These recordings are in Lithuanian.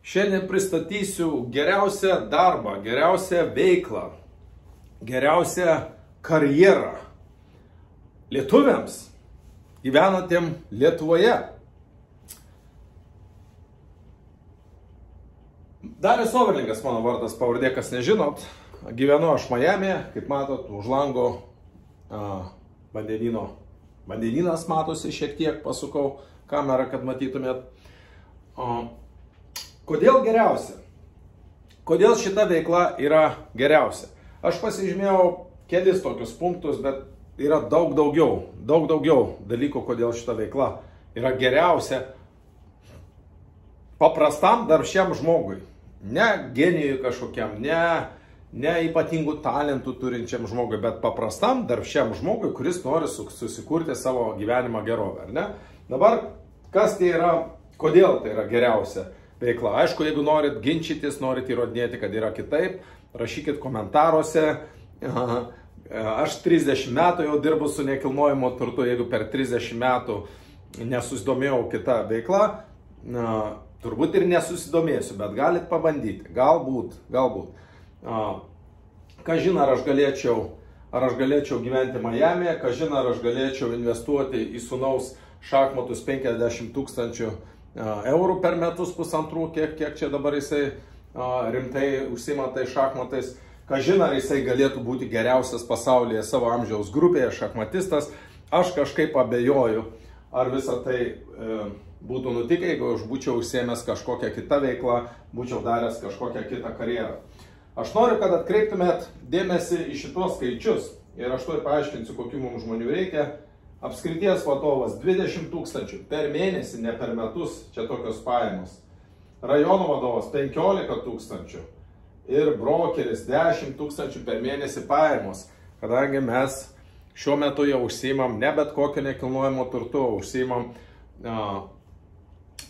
Šiandien pristatysiu geriausią darbą, geriausią veiklą, geriausią karjerą lietuviams gyvenantiem Lietuvoje. Darius Overlingas mano vardas, pavardė, kas nežinot. Gyvenu aš Majamyje, kaip matot, už lango vandeninas matosi šiek tiek, pasukau kamerą, kad matytumėt. Kodėl geriausia? Kodėl šita veikla yra geriausia? Aš pasižymėjau kelis tokius punktus, bet yra daug daugiau dalykų, kodėl šita veikla yra geriausia paprastam darbščiam žmogui. Ne genijui kažkokiam, ne ypatingų talentų turinčiam žmogui, bet paprastam darbščiam žmogui, kuris nori susikurti savo gyvenimą gerovę, ar ne? Dabar, kas tai yra, kodėl tai yra geriausia veikla? Aišku, jeigu norit ginčytis, norit įrodinėti, kad yra kitaip, rašykit komentaruose. Aš 30 metų jau dirbu su nekilnojamo turtu, jeigu per 30 metų nesusidomėjau kitą veiklą, turbūt ir nesusidomėsiu, bet galit pabandyti, galbūt. Kažin ar aš galėčiau gyventi Majamyje, kažin ar aš galėčiau investuoti į sūnaus šachmatus 50 000 eurų per metus, pusantrų, kiek čia dabar jisai rimtai užsiima tai šachmatais. Kažin ar jisai galėtų būti geriausias pasaulyje savo amžiaus grupėje šachmatistas. Aš kažkaip abejoju, ar visą tai būtų nutikę, jeigu aš būčiau užsiėmęs kažkokią kitą veiklą, būčiau daręs kažkokią kitą karjerą. Aš noriu, kad atkreiptumėt dėmesį į šitos skaičius ir aš tuoj paaiškinsiu, kokių mums žmonių reikia. Apskrities vadovas 20 000 per mėnesį, ne per metus, čia tokios pajamos. Rajono vadovas 15 000 ir brokeris 10 000 per mėnesį pajamos, kadangi mes šiuo metu jau užsiimam ne bet kokio nekilnojamo turtu, užsiimam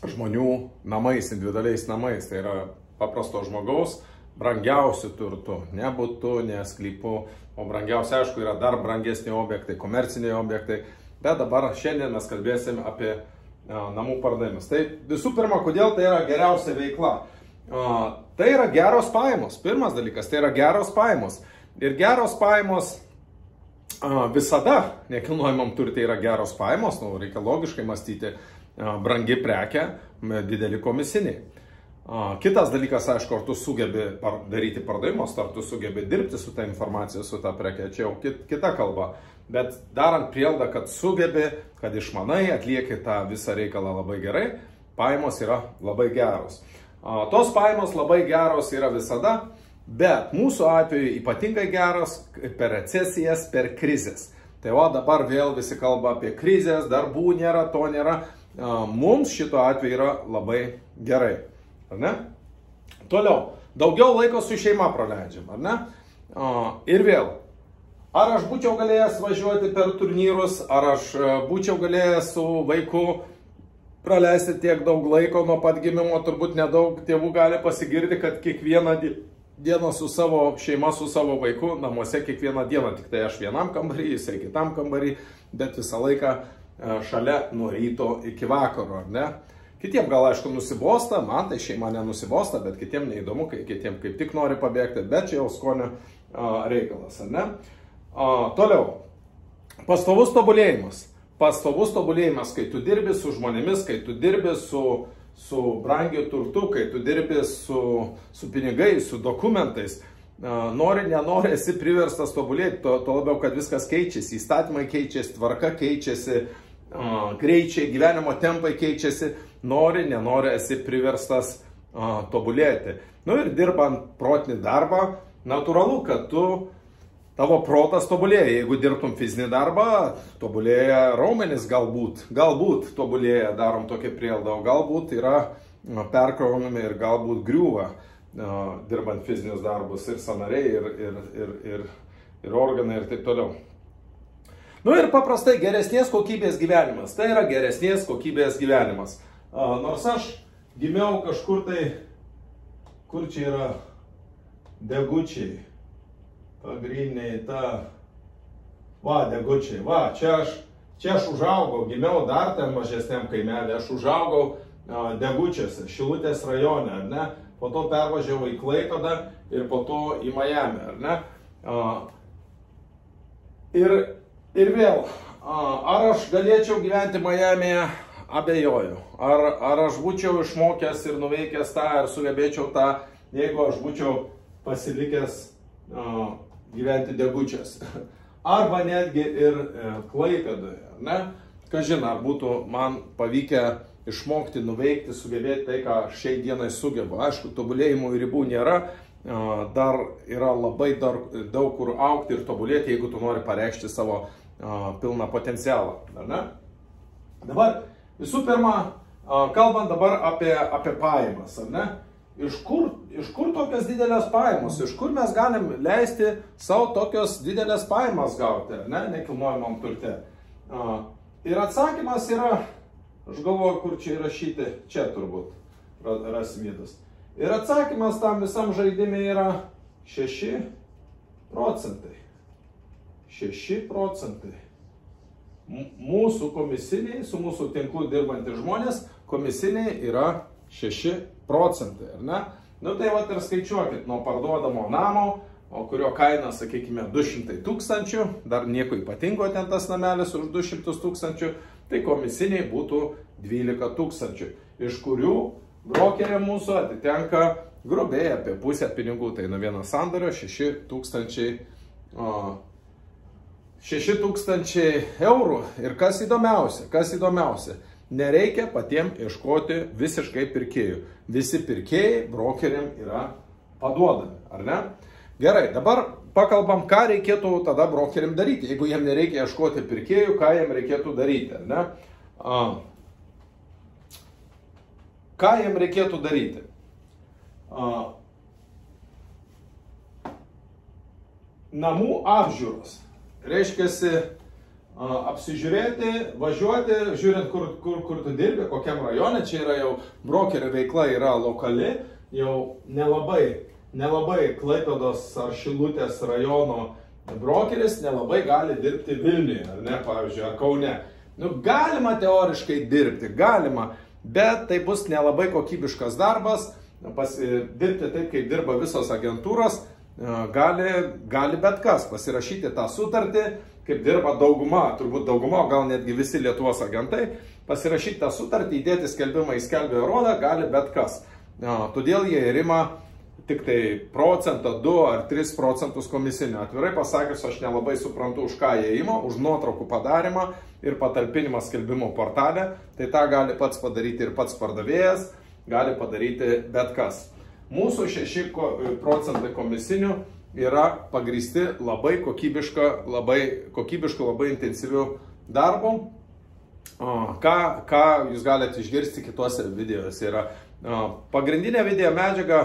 žmonių namais, individualiais namais. Tai yra paprasto žmogaus brangiausių turtų, ne butų, ne sklypų, o brangiausia, aišku, yra dar brangesni objektai, komerciniai objektai. Bet dabar šiandien mes kalbėsim apie namų pardavimus. Tai visų pirma, kodėl tai yra geriausia veikla? Tai yra geros pajamos. Pirmas dalykas, tai yra geros pajamos. Ir geros pajamos visada nekilnojamam turte yra geros pajamos, reikia logiškai mąstyti, brangi prekė, dideli komisiniai. Kitas dalykas, aišku, ar tu sugebi daryti pardavimus, ar tu sugebi dirbti su ta informacija, su ta prekė, čia jau kita kalba. Bet darant prielaidą, kad sugebi, kad išmanai, atlieki tą visą reikalą labai gerai, pajamos yra labai geros. Tos pajamos labai geros yra visada, bet mūsų atveju ypatingai geros per recesijas, per krizės. Tai o dabar vėl visi kalba apie krizės, darbų nėra, to nėra. Mums šito atveju yra labai gerai. Ar ne? Toliau, daugiau laiko su šeima praleidžiam, ar ne? Ir vėl, ar aš būčiau galėjęs važiuoti per turnyrus, ar aš būčiau galėjęs su vaiku praleisti tiek daug laiko nuo pat gimimo, turbūt nedaug tėvų gali pasigirti, kad kiekvieną dieną su savo šeima, su savo vaiku, namuose kiekvieną dieną, tik tai aš vienam kambarį, jisai kitam kambarį, bet visą laiką šalia nuo ryto iki vakaro, ar ne? Kitiem gal aišku nusibosta, man tai šeima nenusibosta, bet kitiem neįdomu, kitiem kaip tik nori pabėgti, bet čia jau skonio reikalas, ar ne? Toliau, pastovus tobulėjimas. Pastovus tobulėjimas, kai tu dirbi su žmonėmis, kai tu dirbi su brangiu turtu, kai tu dirbi su pinigais, su dokumentais. Nori, nenori, esi priverstas tobulėti, to labiau, kad viskas keičiasi, įstatymai keičiasi, tvarka keičiasi, greičiai, gyvenimo tempai keičiasi, nori, nenori, esi priverstas tobulėti. Nu ir dirbant protinį darbą, natūralu, kad tavo protas tobulėja. Jeigu dirbtum fizinį darbą, tobulėja raumenis galbūt tobulėja, darom tokį prielaidą, o galbūt yra perkraunami ir galbūt griūva dirbant fizinius darbus ir sąnariai, ir organai ir taip toliau. Nu ir paprastai geresnės kokybės gyvenimas. Tai yra geresnės kokybės gyvenimas. Nors aš gimiau kažkur tai, kur čia yra Degučiai, pagrindiniai Degučiai, čia aš užaugau, gimiau dar ten mažesniam kaimelį, aš užaugau Degučiuose, Šilutės rajone, ar ne? Po to pervažiavau į Klaipėdą ir po to į Miami, ar ne? Ir vėl, ar aš galėčiau gyventi Miamyje? Abejoju. Ar aš būčiau išmokęs ir nuveikęs tą, ir sugebėčiau tą, jeigu aš būčiau pasilikęs gyventi Degučiuose. Arba netgi ir Klaipėdoje, ar ne? Kažin, ar būtų man pavykę išmokti, nuveikti, sugebėti tai, ką šiai dienai sugebu. Aišku, tobulėjimų ribų nėra, dar yra labai daug kur aukti ir tobulėti, jeigu tu nori pareikšti savo pilną potencialą, ar ne? Dabar, visų pirma, kalbant dabar apie pajamas, ar ne? Iš kur tokias didelės pajamos? Iš kur mes galim leisti savo tokios didelės pajamas gauti, ar ne? Nekilnojamam turte. Ir atsakymas yra, aš galvoju, kur čia įrašyti, čia turbūt rasim vietas. Ir atsakymas tam visam žaidimui yra 6 procentai. 6 procentai. Mūsų komisiniai, su mūsų tinklu dirbantys žmonės, komisiniai yra 6 procentai, ar ne? Nu tai vat ir skaičiuokit, nuo parduodamo namo, o kurio kaina, sakykime, 200 000, dar nieko ypatingo ten tas namelis už 200 000, tai komisiniai būtų 12 000, iš kurių brokeriam mūsų atitenka grubiai apie pusę pinigų, tai nuo vieno sandorio 6 000 eurų. Ir kas įdomiausia, nereikia patiems ieškoti visiškai pirkėjų. Visi pirkėjai brokeriam yra paduodami, ar ne? Gerai, dabar pakalbam, ką reikėtų tada brokeriam daryti. Jeigu jiem nereikia ieškoti pirkėjų, ką jiem reikėtų daryti, ar ne? Ką jiem reikėtų daryti? Namų apžiūros. Reiškiasi apsižiūrėti, važiuoti, žiūrint, kur tu dirbi, kokiam rajone. Čia yra jau brokerio veikla yra lokali, jau nelabai Klaipėdos ar Šilutės rajono brokeris nelabai gali dirbti Vilniuje, ar ne, pavyzdžiui, ar Kaune. Nu, galima teoriškai dirbti, galima, bet tai bus nelabai kokybiškas darbas, dirbti taip, kaip dirba visos agentūros. Gali bet kas pasirašyti tą sutartį, kaip dirba dauguma, turbūt dauguma, gal netgi visi Lietuvos agentai, pasirašyti tą sutartį, įdėti skelbimą į skelbėjo rodą, gali bet kas. Todėl jie rima tik tai 1%, 2 ar 3 procentus komisinių. Atvirai pasakius, aš nelabai suprantu, už ką jie ima, už nuotraukų padarymą ir patalpinimą skelbimų portale. Tai tą gali pats padaryti ir pats pardavėjas, gali padaryti bet kas. Mūsų 6 procentai komisinių yra pagrįsti labai kokybišku, labai intensyviu darbu. Ką jūs galite išgirsti kitose videose yra pagrindinė video medžiaga,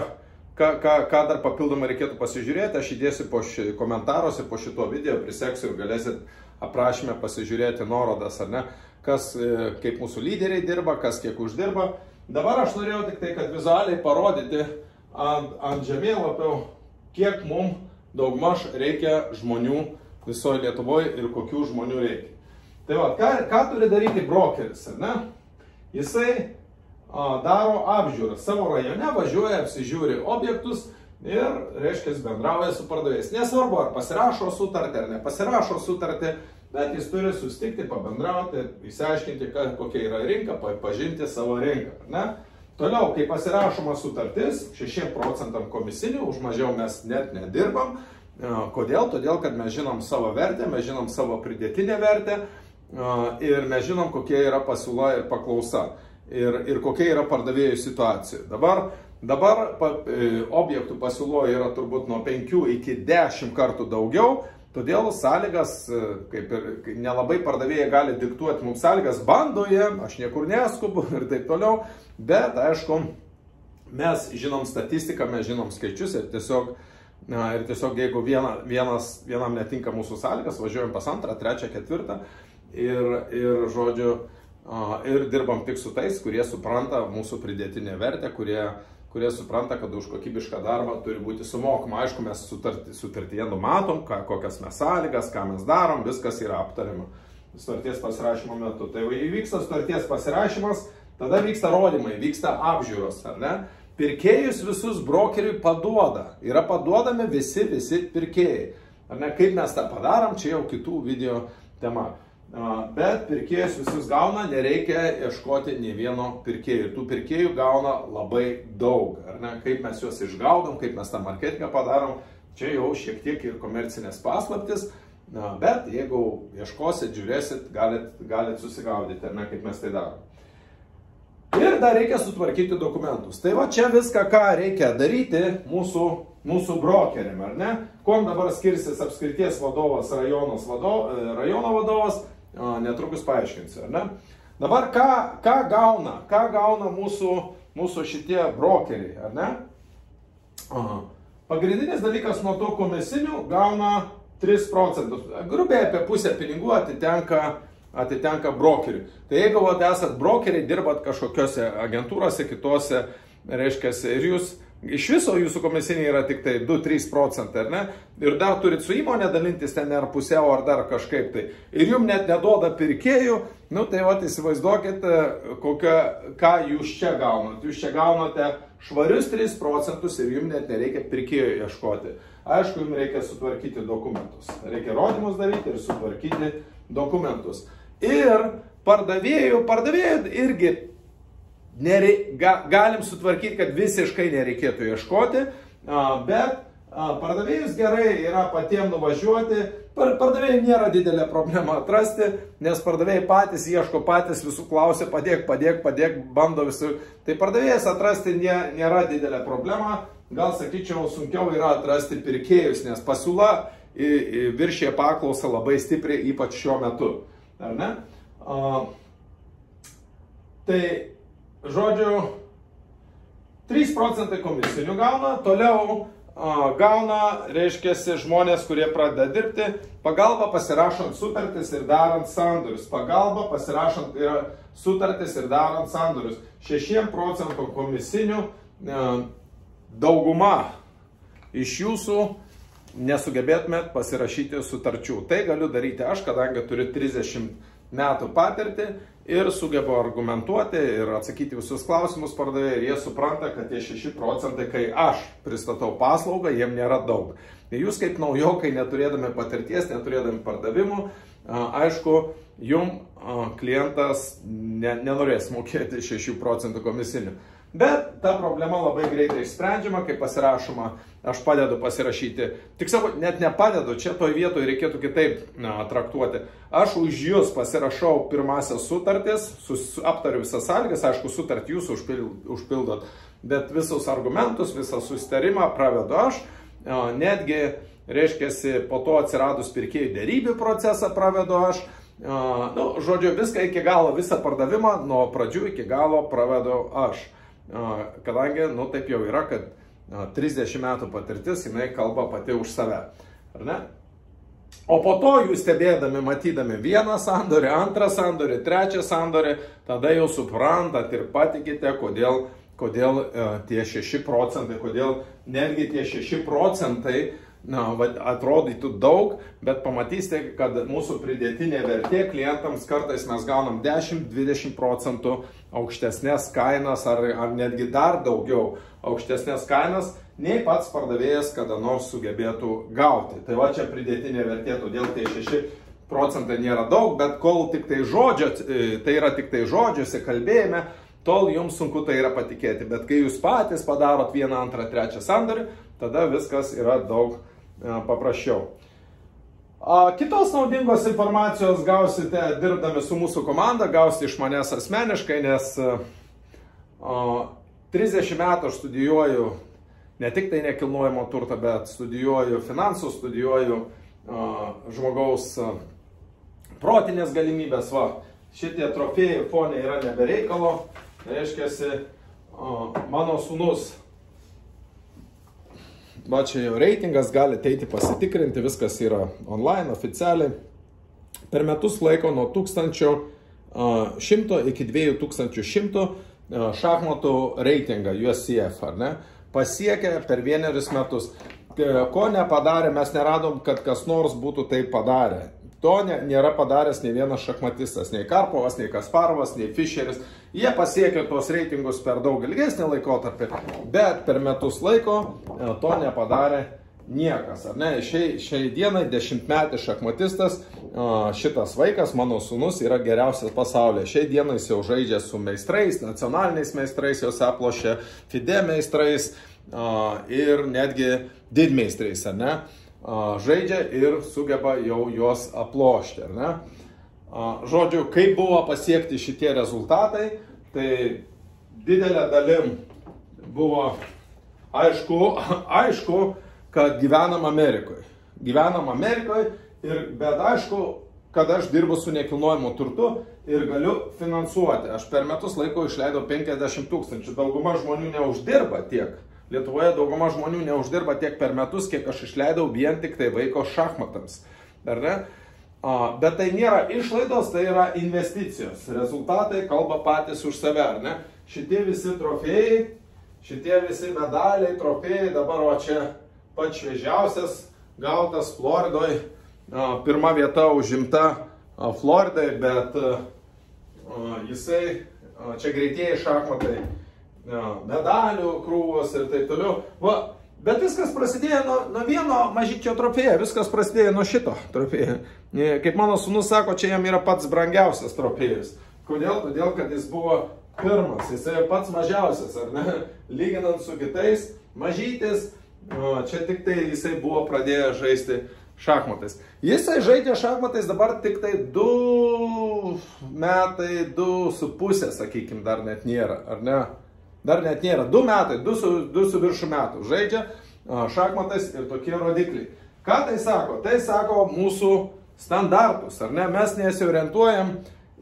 ką dar papildomai reikėtų pasižiūrėti, aš įdėsiu po komentaruose, po šito video priseksiu ir galėsit aprašymę pasižiūrėti nuorodas, ar ne, kas, kaip mūsų lyderiai dirba, kas kiek uždirba. Dabar aš norėjau tik tai, kad vizualiai parodyti ant žemėlapio, kiek mums daugmaž reikia žmonių visoje Lietuvoje ir kokių žmonių reikia. Tai va, ką turi daryti brokeris, ar ne? Jisai daro apžiūrą savo rajone, važiuoja, apsižiūri objektus ir, reiškia, bendrauja su pardavėjais. Nesvarbu, ar pasirašo sutartį, ar nepasirašo sutartį, bet jis turi susitikti, pabendrauti, išsiaiškinti, kokia yra rinka, pažinti savo rinką, ar ne? Toliau, kai pasirašoma sutartis, 6 procentam komisinių, už mažiau mes net nedirbam. Kodėl? Todėl, kad mes žinom savo vertę, mes žinom savo pridėtinę vertę ir mes žinom, kokia yra pasiūla ir paklausa ir kokia yra pardavėjų situacija. Dabar objektų pasiūloje yra turbūt nuo 5 iki 10 kartų daugiau. Todėl sąlygas, kaip ir nelabai pardavėjai gali diktuoti mums sąlygas, bando jie, aš niekur neskubu ir taip toliau, bet aišku, mes žinom statistiką, mes žinom skaičius ir tiesiog jeigu vienam netinka mūsų sąlygas, važiuojam pas antrą, trečią, ketvirtą ir žodžiu, ir dirbam tik su tais, kurie supranta mūsų pridėtinę vertę, kurie supranta, kad už kokybišką darbą turi būti sumokama. Aišku, mes sutartyje numatom, kokias mes sąlygas, ką mes darom, viskas yra aptariama sutarties pasirašymo metu. Tai įvyksta sutarties pasirašymas, tada vyksta rodymai, vyksta apžiūros, ar ne? Pirkėjus visus brokeriui paduoda, yra paduodami visi pirkėjai. Ar ne, kaip mes tą padarom, čia jau kitų video tema. Bet pirkėjus visus gauna, nereikia ieškoti nei vieno pirkėjų. Tų pirkėjų gauna labai daug. Ar ne, kaip mes juos išgaudom, kaip mes tą marketingą padarom, čia jau šiek tiek ir komercinės paslaptis. Bet jeigu ieškosit, žiūrėsit, galit susigaudyti, ar ne, kaip mes tai darom. Ir dar reikia sutvarkyti dokumentus. Tai va čia viską, ką reikia daryti mūsų brokeriam, ar ne? Kuom dabar skirsis apskrities vadovas, rajono vadovas, netrukus paaiškinsiu, ar ne? Dabar ką gauna mūsų šitie brokeriai, ar ne? Pagrindinis dalykas nuo to komisinių gauna 3%. Grubiai apie pusę pinigų atitenka brokeriui. Tai jeigu esat brokeriai, dirbat kažkokiose agentūrose, kitose, reiškia, ir jūs iš viso jūsų komisiniai yra tik tai 2-3%, ar ne? Ir dar turit su įmonė dalintis ten ar pusiau, ar dar kažkaip tai. Ir jums net neduoda pirkėjų, nu tai įsivaizduokit, ką jūs čia gaunat. Jūs čia gaunate švarius 3% ir jums net nereikia pirkėjų ieškoti. Aišku, jums reikia sutvarkyti dokumentus. Reikia rodymus daryti ir sutvarkyti dokumentus. Ir pardavėjų irgi galim sutvarkyti, kad visiškai nereikėtų ieškoti, bet pardavėjus gerai yra patiems nuvažiuoti. Pardavėjai nėra didelė problema atrasti, nes pardavėjai patys ieško, patys visų klausia, padėk, bando visų. Tai pardavėjas atrasti nėra didelė problema. Gal sakyčiau, sunkiau yra atrasti pirkėjus, nes pasiūla viršė paklausą labai stipriai, ypač šiuo metu. Ar ne? Tai, žodžiu, 3% komisinių gauna, toliau gauna, reiškia, žmonės, kurie pradeda dirbti, pagalba pasirašant sutartis ir darant sandorius. Pagalba pasirašant sutartis ir darant sandorius. 6% komisinių dauguma iš jūsų nesugebėtumėt pasirašyti sutarčių. Tai galiu daryti aš, kadangi turiu 30 metų patirtį ir sugebu argumentuoti ir atsakyti visus klausimus pardavėjai. Ir jie supranta, kad tie 6%, kai aš pristatau paslaugą, jiem nėra daug. Ir jūs kaip naujokai, neturėdami patirties, neturėdami pardavimų, aišku, jum klientas nenorės mokėti 6% komisinių. Bet ta problema labai greitai išsprendžiama, kai pasirašoma, aš padedu pasirašyti. Tik savo, net nepadedu, čia toj vietoje reikėtų kitaip traktuoti. Aš už jūs pasirašau pirmasias sutartis, aptariu visas sąlygas, aišku, sutartį jūs užpildot, bet visus argumentus, visą susitarimą pravedu aš, netgi, reiškia, po to atsiradus pirkėjų dėrybių procesą pravedu aš. Nu, žodžiu, viską iki galo, visą pardavimą nuo pradžių iki galo pravedu aš. Kadangi, nu, taip jau yra, kad 30 metų patirtis, jinai kalba pati už save. Ar ne? O po to jūs stebėdami, matydami vieną sandorį, antrą sandorį, trečią sandorį, tada jau suprantat ir patikite, kodėl tie 6%, kodėl netgi tie 6% atrodytų daug, bet pamatysite, kad mūsų pridėtinė vertė klientams kartais mes gaunam 10-20% aukštesnės kainas ar netgi dar daugiau aukštesnės kainas, nei pats pardavėjas kada nors sugebėtų gauti. Tai va čia pridėtinė vertė, todėl tie 6% nėra daug, bet kol tik tai yra tik tai žodžiuose, kalbėjime, tol jums sunku tai yra patikėti. Bet kai jūs patys padarot vieną, antrą, trečią sandorį, tada viskas yra daug paprasčiau. Kitos naudingos informacijos gausite dirbdami su mūsų komanda, gausite iš manęs asmeniškai, nes 30 metų aš studijuoju ne tik tai nekilnojamo turtą, bet studijuoju finansus, studijuoju žmogaus protinės galimybės. Va, šitie trofėjai fone yra nebereikalo, tai reiškia, mano sūnus, va čia jau reitingas, galite eiti pasitikrinti, viskas yra online, oficialiai. Per metus laiko nuo 1100 iki 2100 šachmatų reitingą USCF, ar ne? Pasiekė per 1 metus. Ko nepadarė, mes neradom, kad kas nors būtų tai padarę. To nėra padaręs nei vienas šachmatistas, nei Karpovas, nei Kasparovas, nei Fischeris. Jie pasiekia tuos reitingus per daug ilgesnį laikotarpį, bet per metus laiko to nepadarė niekas. Ar ne? Šiai dienai 10-metis šachmatistas, šitas vaikas, mano sūnus, yra geriausias pasaulyje. Šiai dienai jis jau žaidžia su meistrais, nacionaliniais meistrais, jos aplošė FIDE meistrais ir netgi didmeistrais, ar ne? Žaidžia ir sugeba jau juos aplošti, ar ne? Žodžiu, kaip buvo pasiekti šitie rezultatai, tai didelė dalim buvo aišku, kad gyvenam Amerikoje. Gyvenam Amerikoje, bet aišku, kad aš dirbu su nekilnojimu turtu ir galiu finansuoti. Aš per metus laiko išleidau 50 000. Dauguma žmonių neuždirba tiek. Lietuvoje dauguma žmonių neuždirba tiek per metus, kiek aš išleidau vien tik tai vaiko šachmatams. Ar ne? Bet tai nėra išlaidos, tai yra investicijos. Rezultatai kalba patys už save, ar ne? Šitie visi trofėjai, šitie visi medaliai, trofėjai, dabar o čia pats šviežiausias gautas Floridoje. Pirma vieta užimta Floridai, bet jisai, čia greitieji šachmatai, medalių krūvos ir taip toliau. Va, bet viskas prasidėjo nuo vieno mažyčio trofėjo, viskas prasidėjo nuo šito trofėjo. Kaip mano sūnus sako, čia jam yra pats brangiausias trofėjas. Kodėl? Todėl, kad jis buvo pirmas, jisai pats mažiausias, ar ne? Lyginant su kitais, mažytis, čia tik tai jisai buvo pradėjęs žaisti šachmatais. Jisai žaidžia šachmatais dabar tik tai 2 metai, 2,5, sakykim, dar net nėra, ar ne? Dar net nėra. 2 metai, 2 su viršų metų žaidžia šachmatais ir tokie rodikliai. Ką tai sako? Tai sako mūsų standartus, ar ne? Mes nesiorientuojam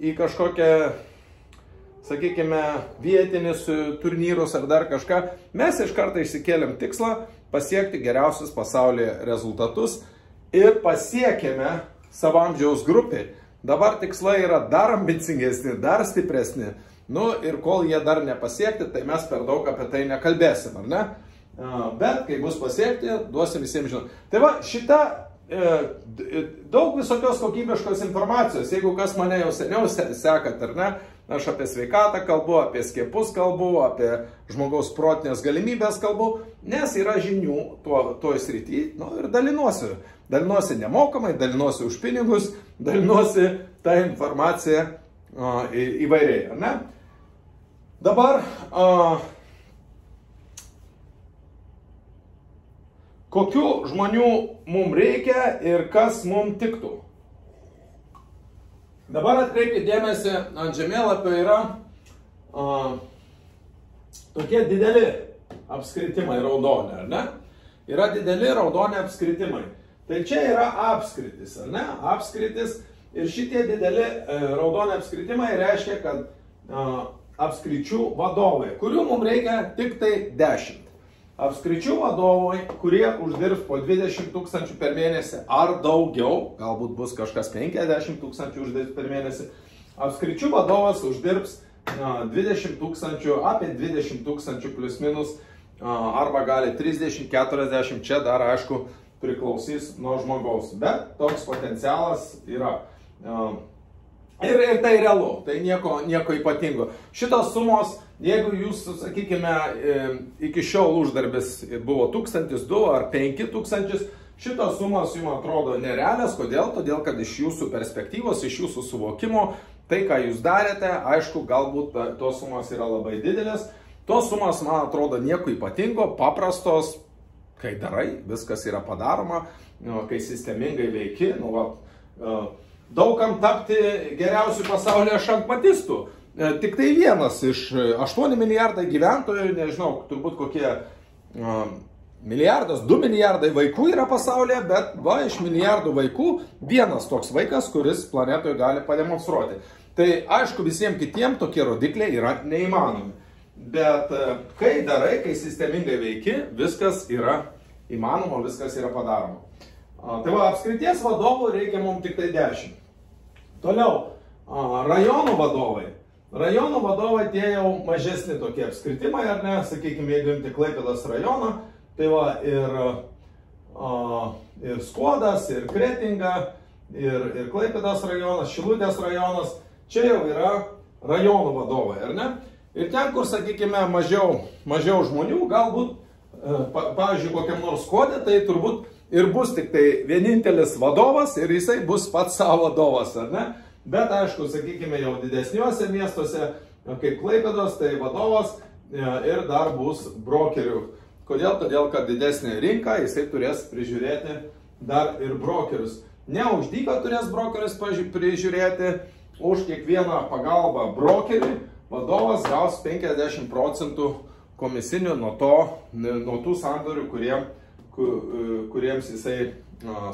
į kažkokią, sakykime, vietinius turnyrus ar dar kažką. Mes iš karto išsikėlėm tikslą pasiekti geriausius pasaulyje rezultatus ir pasiekėme savo amžiaus grupį. Dabar tikslai yra dar ambicingesni, dar stipresni. Nu ir kol jie dar nepasiekti, tai mes per daug apie tai nekalbėsim, ar ne? Bet kai bus pasiekti, duosim visiems žinoti. Tai va, šita daug visokios kokybiškos informacijos, jeigu kas mane jau seniau sekat, ar ne? Aš apie sveikatą kalbu, apie skiepus kalbu, apie žmogaus protinės galimybės kalbu, nes yra žinių toj srity, nu ir dalinuosi. Dalinuosi nemokamai, dalinuosi už pinigus, dalinuosi tą informaciją įvairiai, ar ne? Dabar, kokių žmonių mums reikia ir kas mums tiktų? Dabar atkreipkite dėmesį, ant žemėlapio yra tokie dideli apskritimai raudoni, ar ne? Yra dideli raudoni apskritimai. Tai čia yra apskritis, ar ne? Apskritis ir šitie dideli raudoni apskritimai reiškia, kad apskričių vadovai, kurių mums reikia tik tai 10. Apskričių vadovai, kurie uždirbs po 20 000 per mėnesį ar daugiau, galbūt bus kažkas 50 000 uždirbs per mėnesį, apskričių vadovas uždirbs 20 000, apie 20 000 plus minus, arba gali 30, 40, čia dar aišku priklausys nuo žmogaus, bet toks potencialas yra. Ir tai realu, tai nieko ypatingo. Šitos sumos, jeigu jūs, sakykime, iki šiol uždarbis buvo 1000, 2 ar 5000, šitos sumos jums atrodo nerealios. Kodėl? Todėl, kad iš jūsų perspektyvos, iš jūsų suvokimo, tai, ką jūs darėte, aišku, galbūt tos sumos yra labai didelės. Tos sumos, man atrodo, nieko ypatingo, paprastos, kai darai, viskas yra padaroma, kai sistemingai veiki, daugam tapti geriausių pasaulyje šachmatistų. Tik tai vienas iš 8 milijardai gyventojų, nežinau, turbūt kokie milijardas, 2 milijardai vaikų yra pasaulyje, bet va, iš milijardų vaikų vienas toks vaikas, kuris planetoje gali pademonstruoti. Tai aišku, visiems kitiems tokie rodikliai yra neįmanomi. Bet kai darai, kai sistemingai veiki, viskas yra įmanoma, viskas yra padaroma. Tai va, apskrities vadovų reikia mums tik tai 10. Toliau, rajonų vadovai. Rajonų vadovai tie jau mažesni tokie apskritimai, ar ne? Sakykime, jeigu imti Klaipėdos rajoną, tai va ir Skuodas, ir Kretinga, ir Klaipėdos rajonas, Šilutės rajonas. Čia jau yra rajonų vadovai, ar ne? Ir ten, kur, sakykime, mažiau žmonių, galbūt, pavyzdžiui, kokiam nors kodė, tai turbūt ir bus tik tai vienintelis vadovas ir jisai bus pats savo vadovas, ar ne? Bet, aišku, sakykime, jau didesniuose miestuose, kaip Klaipėdos, tai vadovas ir dar bus brokerių. Kodėl? Todėl, kad didesnė rinka, jisai turės prižiūrėti dar ir brokerius. Ne už dyką turės brokerius prižiūrėti, už kiekvieną pagalbą brokeriui vadovas gaus 50% komisinių nuo tų sandorių, kuriems jisai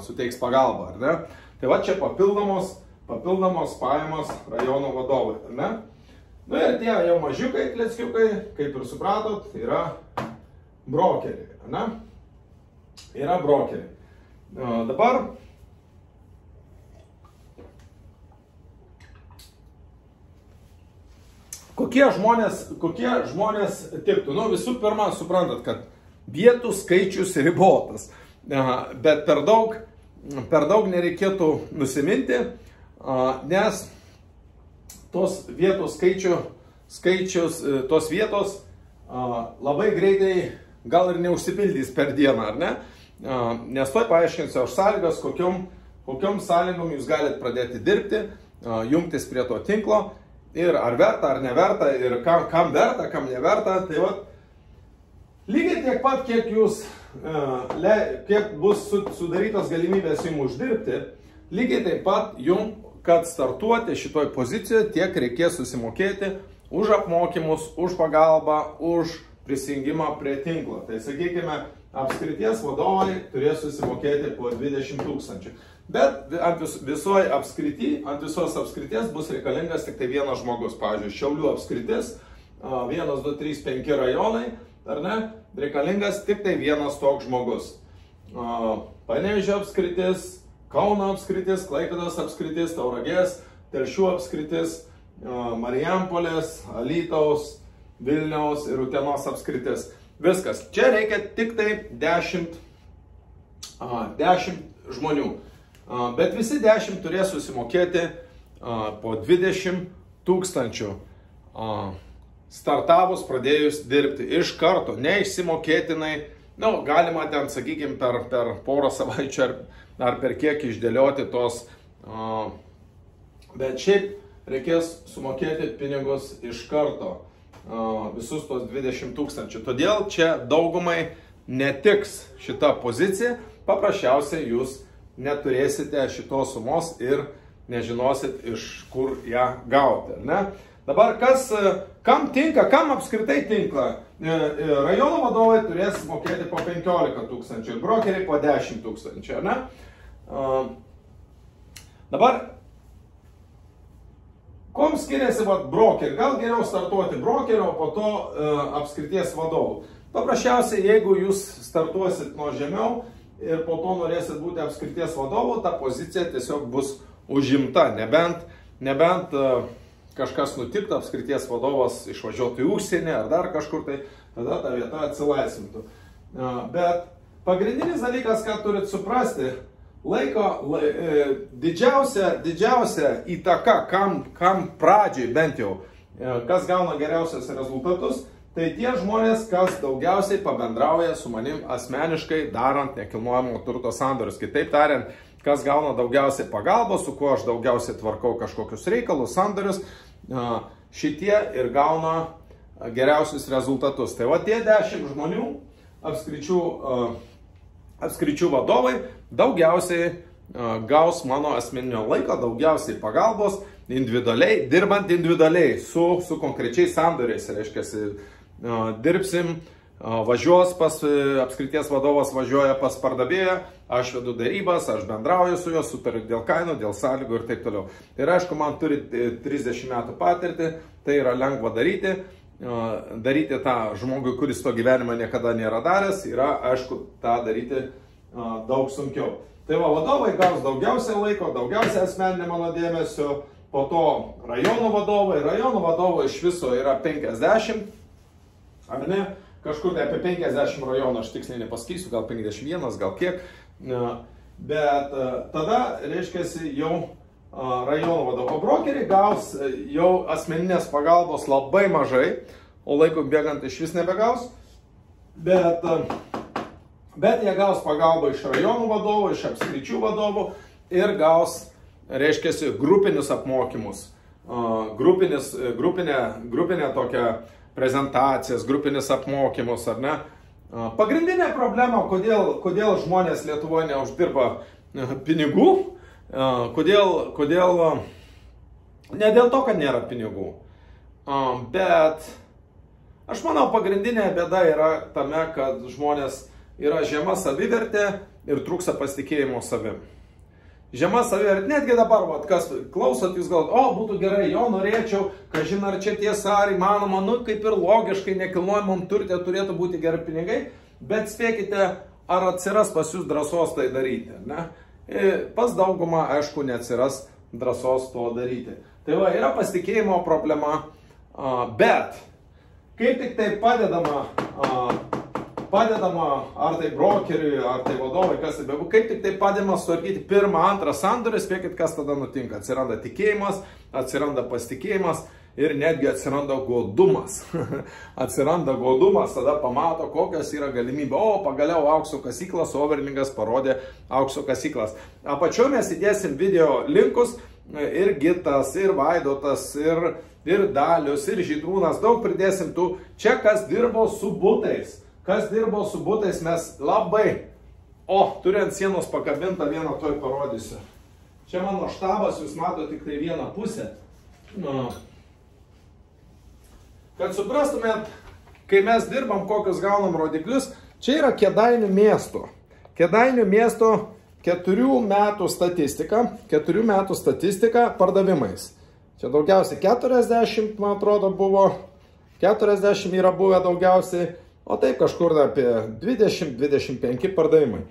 suteiks pagalbą, ar ne? Tai va čia papildomos pajamos rajono vadovai, ar ne? Nu ir tie jau mažiukai kleckiukai, kaip ir supratot, yra brokeriai, ar ne? Yra brokeriai. Dabar kokie žmonės tiktų? Nu, visų pirma, suprantat, kad vietų skaičius ribotas, bet per daug nereikėtų nusiminti, nes tos vietų skaičius, tos vietos labai greitai gal ir neužsipildys per dieną, ar ne? Nes to paaiškinsiu aš sąlygas, kokiom sąlygom jūs galite pradėti dirbti, jungtis prie to tinklo. Ir ar verta, ar neverta, ir kam verta, kam neverta. Tai va, lygiai tiek pat, kiek bus sudarytos galimybės jums uždirbti, lygiai taip pat jums, kad startuoti šitoj pozicijoje, tiek reikės susimokėti už apmokymus, už pagalbą, už prisijungimą prie tinklo. Tai sakykime, apskrities vadovai turės susimokėti po 20 000. Bet ant visos apskrities bus reikalingas tik tai vienas žmogus. Pavyzdžiui, Šiaulių apskritis, 1, 2, 3, 5 rajonai, ar ne, reikalingas tik tai vienas toks žmogus. Panevėžio apskritis, Kauno apskritis, Klaipėdos apskritis, Tauragės, Telšių apskritis, Marijampolės, Alytaus, Vilniaus ir Utenos apskritis. Viskas. Čia reikia tik tai 10 žmonių. Bet visi 10 turės susimokėti po 20 000 startavus pradėjus dirbti iš karto, neišsimokėtinai. Nu, galima ten, sakykime, per porą savaičių ar per kiek išdėlioti tos, bet šiaip reikės sumokėti pinigus iš karto, visus tos 20 000. Todėl čia daugumai netiks šita pozicija, paprasčiausiai jūs neturėsite šitos sumos ir nežinosit, iš kur ją gauti, ne? Dabar kam tinka, kam apskritai tinka? Rajono vadovai turės mokėti po 15 000 ir brokeriai po 10 000, ne? Dabar, kom skiriasi brokeriai? Gal geriau startuoti brokerio, o po to apskrities vadovų? Paprasčiausiai, jeigu jūs startuosit nuo žemiau ir po to norėsit būti apskrities vadovu, ta pozicija tiesiog bus užimta, nebent kažkas nutiktų, apskrities vadovas išvažiuotų į užsienį ar dar kažkur, tai tada ta vieta atsilaisvintų. Bet pagrindinis dalykas, ką turit suprasti, didžiausia įtaka, kam pradžiai bent jau, kas gauna geriausius rezultatus, tai tie žmonės, kas daugiausiai pabendrauja su manim asmeniškai darant nekilnojamo turto sandorius. Kitaip tariant, kas gauna daugiausiai pagalbos, su kuo aš daugiausiai tvarkau kažkokius reikalus, sandorius, šitie ir gauna geriausius rezultatus. Tai va tie 10 žmonių, apskričių vadovai, daugiausiai gaus mano asmeninio laiko, daugiausiai pagalbos, individualiai, dirbant individualiai su konkrečiais sandoriais, reiškia, dirbsim, važiuos pas apskrities vadovas, važiuoja pas pardavėją, aš vedu darybas, aš bendrauju su juo, sutariu dėl kainų, dėl sąlygų ir taip toliau. Ir aišku, man turi 30 metų patirtį, tai yra lengva daryti tą žmogui, kuris to gyvenimą niekada nėra daręs, yra aišku tą daryti daug sunkiau. Tai va, vadovai gaus daugiausia laiko, daugiausia asmeninio mano dėmesio, po to rajono vadovai iš viso yra 50, ar ne? Kažkur tai apie 50 rajonų, aš tiksliai nepasakysiu, gal 51, gal kiek. Bet tada, reiškia, jau rajono vadovo brokeriai gaus jau asmeninės pagalbos labai mažai, o laikui bėgant iš vis nebegaus, bet jie gaus pagalbą iš rajonų vadovų, iš apskričių vadovų ir gaus, reiškia, grupinius apmokymus, grupinę tokią prezentacijas, grupinis apmokymus, ar ne? Pagrindinė problema, kodėl žmonės Lietuvoje neuždirba pinigų, kodėl, ne dėl to, kad nėra pinigų, bet aš manau, pagrindinė bėda yra tame, kad žmonės yra žema savivertė ir trūksta pasitikėjimo savim. Žema savivertė, netgi dabar, kas klausot, jūs galvojat, būtų gerai, jo norėčiau, kažin ar čia tiesa, ar įmanoma, kaip ir logiškai nekilnojamam turte turėtų būti geri pinigai, bet spėkite, ar atsiras pas jūs drąsos tai daryti, ne? Pas daugumą, aišku, neatsiras drąsos to daryti. Tai va, yra pasitikėjimo problema, bet kaip tik tai padedama, ar tai brokeriui, ar tai vadovai, kas tai bebu, kaip tik tai padedama sutvarkyti pirmą, antrą sandorį, spėkit, kas tada nutinka. Atsiranda tikėjimas, atsiranda pasitikėjimas ir netgi atsiranda godumas. Atsiranda godumas, tada pamato, kokios yra galimybė. Pagaliau aukso kasyklas, Overlingas parodė aukso kasyklas. Apačioje mes įdėsim video linkus ir Gitas, ir Vaidotas, ir Dalius, ir Žydrūnas, daug pridėsim tų. Čia kas dirbo su butais. Kas dirbo su butais, mes labai, turiu ant sienos pakabintą vieną, toj parodysiu. Čia mano štabas, jūs matote tik tai vieną pusę. Kad suprastumėt, kai mes dirbam, kokius gaunam rodiklius, čia yra Kėdainių miesto. Kėdainių miesto 4 metų statistika pardavimais. Čia daugiausiai 40, man atrodo, buvo, 40 yra buvę daugiausiai, o taip kažkur apie 20-25 pardavimai.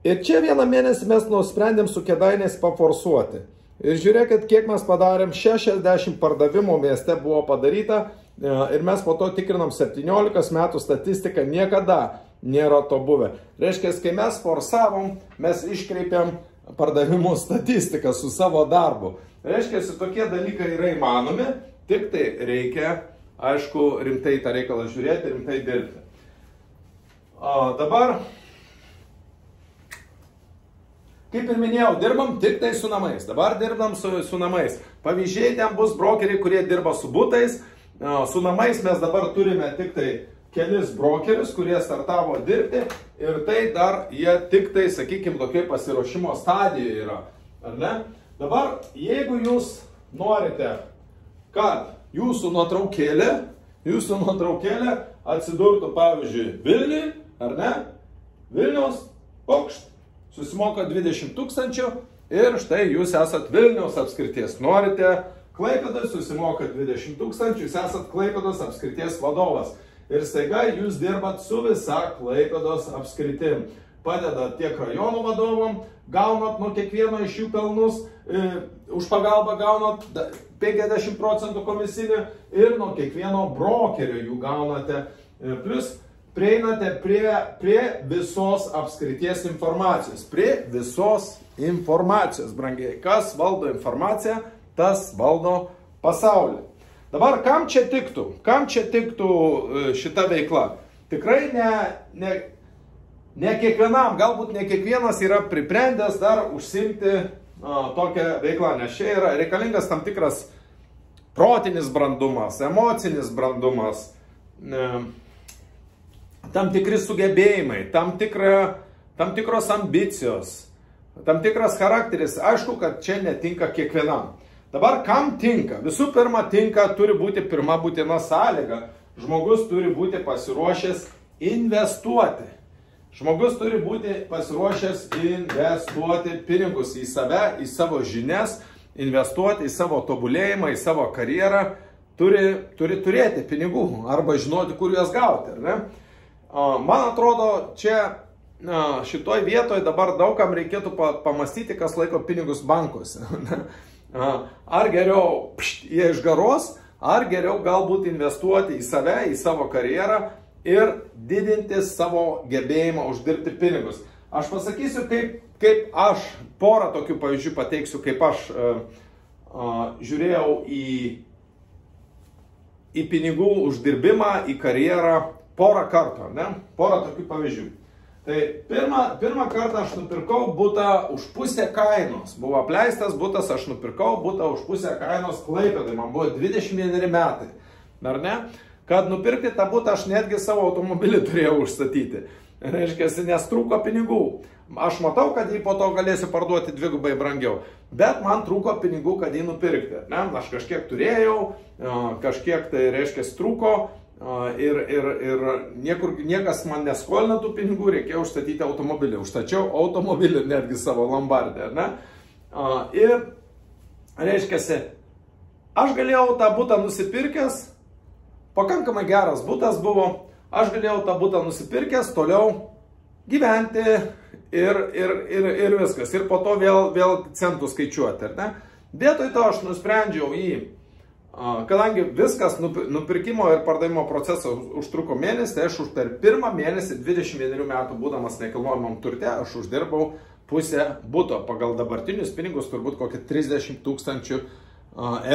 Ir čia vieną mėnesį mes nusprendėm su Kėdainiais paforsuoti. Ir žiūrėkit, kiek mes padarėm, 60 pardavimų mieste buvo padaryta ir mes po to tikrinam 17 metų statistiką, niekada nėra to buvę. Reiškia, kai mes forsavom, mes iškreipiam pardavimų statistiką su savo darbu. Reiškia, tokie dalykai yra įmanomi, tik tai reikia, aišku, rimtai tą reikalą žiūrėti, rimtai dirbti. Dabar, kaip ir minėjau, dirbam tik tai su namais. Dabar dirbam su namais. Pavyzdžiai, ten bus brokeriai, kurie dirba su butais. Su namais mes dabar turime tik tai kelis brokerius, kurie startavo dirbti. Ir tai dar jie tik tai, sakykime, tokie pasiruošimo stadijoje yra. Ar ne? Dabar, jeigu jūs norite, kad jūsų nuotraukėlė atsidurtų, pavyzdžiui, Vilniui, ar ne? Vilniaus, susimoka 20 000 ir štai jūs esat Vilniaus apskrities. Norite Klaipėdos, susimoka 20 000, jūs esat Klaipėdos apskrities vadovas. Ir staiga jūs dirbat su visa Klaipėdos apskritim. Padedat tiek rajonų vadovom, gaunat nuo kiekvieno iš jų pelnus, už pagalbą gaunat 50% komisinį ir nuo kiekvieno brokerio jų gaunate. Plus prieinate prie visos apskrities informacijos. Prie visos informacijos, brangiai. Kas valdo informaciją, tas valdo pasaulį. Dabar kam čia tiktų? Kam čia tiktų šita veikla? Tikrai ne kiekvienam, galbūt ne kiekvienas yra pribrendęs dar užsiimti tokią veiklą, nes čia yra reikalingas tam tikras protinis brandumas, emocinis brandumas, tam tikri sugebėjimai, tam tikros ambicijos, tam tikras charakteris. Aišku, kad čia netinka kiekvienam. Dabar kam tinka? Visų pirma, turi būti pirma būtina sąlyga. Žmogus turi būti pasiruošęs investuoti. Žmogus turi būti pasiruošęs investuoti pinigus į save, į savo žinias, investuoti į savo tobulėjimą, į savo karjerą. Turi turėti pinigų arba žinoti, kur juos gauti. Ar ne? Man atrodo, čia šitoj vietoje dabar daugam reikėtų pamastyti, kas laiko pinigus bankuose. Ar geriau jie išgaros, ar geriau galbūt investuoti į save, į savo karjerą ir didinti savo gebėjimą uždirbti pinigus. Aš pasakysiu, kaip aš porą tokių pavyzdžių pateiksiu, kaip aš žiūrėjau į pinigų uždirbimą, į karjerą porą kartų, ne? Porą tokių pavyzdžių. Tai pirmą kartą aš nupirkau butą už pusę kainos. Buvo apleistas butas, aš nupirkau butą už pusę kainos Klaipėdai, man buvo 21 metai. Ar ne? Kad nupirkti tą butą aš netgi savo automobilį turėjau užstatyti. Reiškia, nes trūko pinigų. Aš matau, kad jį po to galėsiu parduoti dvigubai brangiau. Bet man trūko pinigų, kad jį nupirkti. Ne? Aš kažkiek turėjau, kažkiek tai reiškia trūko ir niekas man neskolina tų pinigų, reikėjo užstatyti automobilį. Užstačiau automobilį netgi savo Lombardę. Ne? Ir reiškia, aš galėjau tą butą nusipirkęs, pakankamai geras butas buvo, aš galėjau tą butą nusipirkęs, toliau gyventi ir viskas. Ir po to vėl centų skaičiuoti. Vietoj to aš nusprendžiau kadangi viskas nupirkimo ir pardavimo procesas užtruko mėnesį, tai aš per pirmą mėnesį 21 metų būdamas nekilnojamam turte, aš uždirbau pusę buto. Pagal dabartinius pinigus turbūt kokį 30 000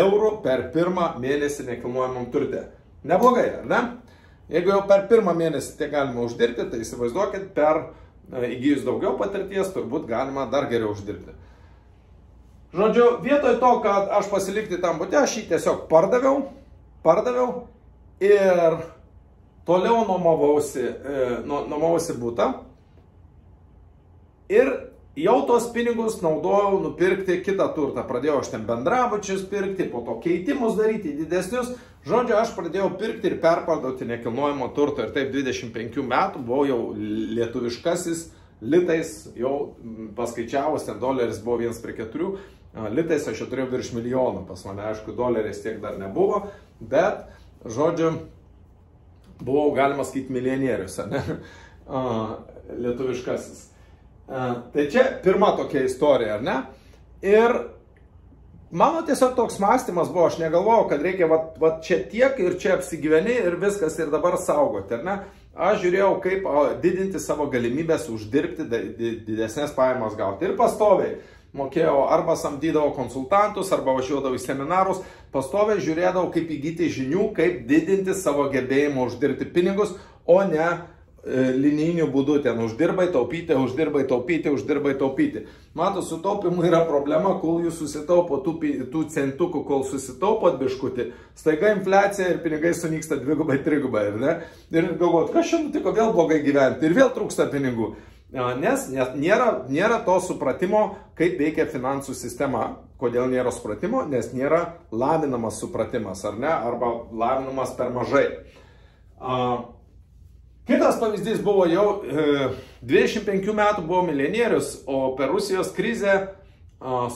eurų per pirmą mėnesį nekilnojamam turte. Neblogai, ar ne? Jeigu jau per pirmą mėnesį tai galima uždirbti, tai įsivaizduokit, įgijus daugiau patirties, turbūt galima dar geriau uždirbti. Žodžiu, vietoj to, kad aš pasilikti tam bute, aš jį tiesiog pardaviau ir toliau nuomavausi butą ir jau tos pinigus naudojau nupirkti kitą turtą. Pradėjau aš ten bendrabučius pirkti, po to keitimus daryti didesnius. Žodžiu, aš pradėjau pirkti ir perparduoti nekilnojamo turto ir taip 25 metų buvau jau lietuviškasis litais, jau paskaičiavus, ten doleris buvo 1:4, litais aš jau turėjau virš milijono, pas mane, aišku, doleriais tiek dar nebuvo, bet, žodžiu, buvau, galima sakyti, milijonierius, ne? Lietuviškasis. Tai čia pirma tokia istorija, ar ne? Ir mano tiesiog toks mąstymas buvo, aš negalvojau, kad reikia va čia tiek ir čia apsigyveni ir viskas ir dabar saugoti, ar ne? Aš žiūrėjau, kaip didinti savo galimybės uždirbti, didesnės pajamas gauti. Ir pastoviai mokėjau, arba samdydavau konsultantus, arba važiuodavau į seminarus, pastoviai žiūrėdavau, kaip įgyti žinių, kaip didinti savo gebėjimą uždirbti pinigus, o ne linijiniu būdu ten uždirbai, taupyti, uždirbai, taupyti. Matot, su taupimu yra problema, kol jūs susitaupot tų centukų, kol susitaupot biškutį, staiga infliacija ir pinigai sunyksta dvigubai, trigubai, ne? Ir galvot, kas čia nutiko, vėl blogai gyventi ir vėl trūksta pinigų. Nes nėra to supratimo, kaip veikia finansų sistema. Kodėl nėra supratimo? Nes nėra lavinamas supratimas, ar ne? Arba lavinamas per mažai. Kitas pavyzdys buvo jau 25 metų buvau milijonierius, o per Rusijos krizę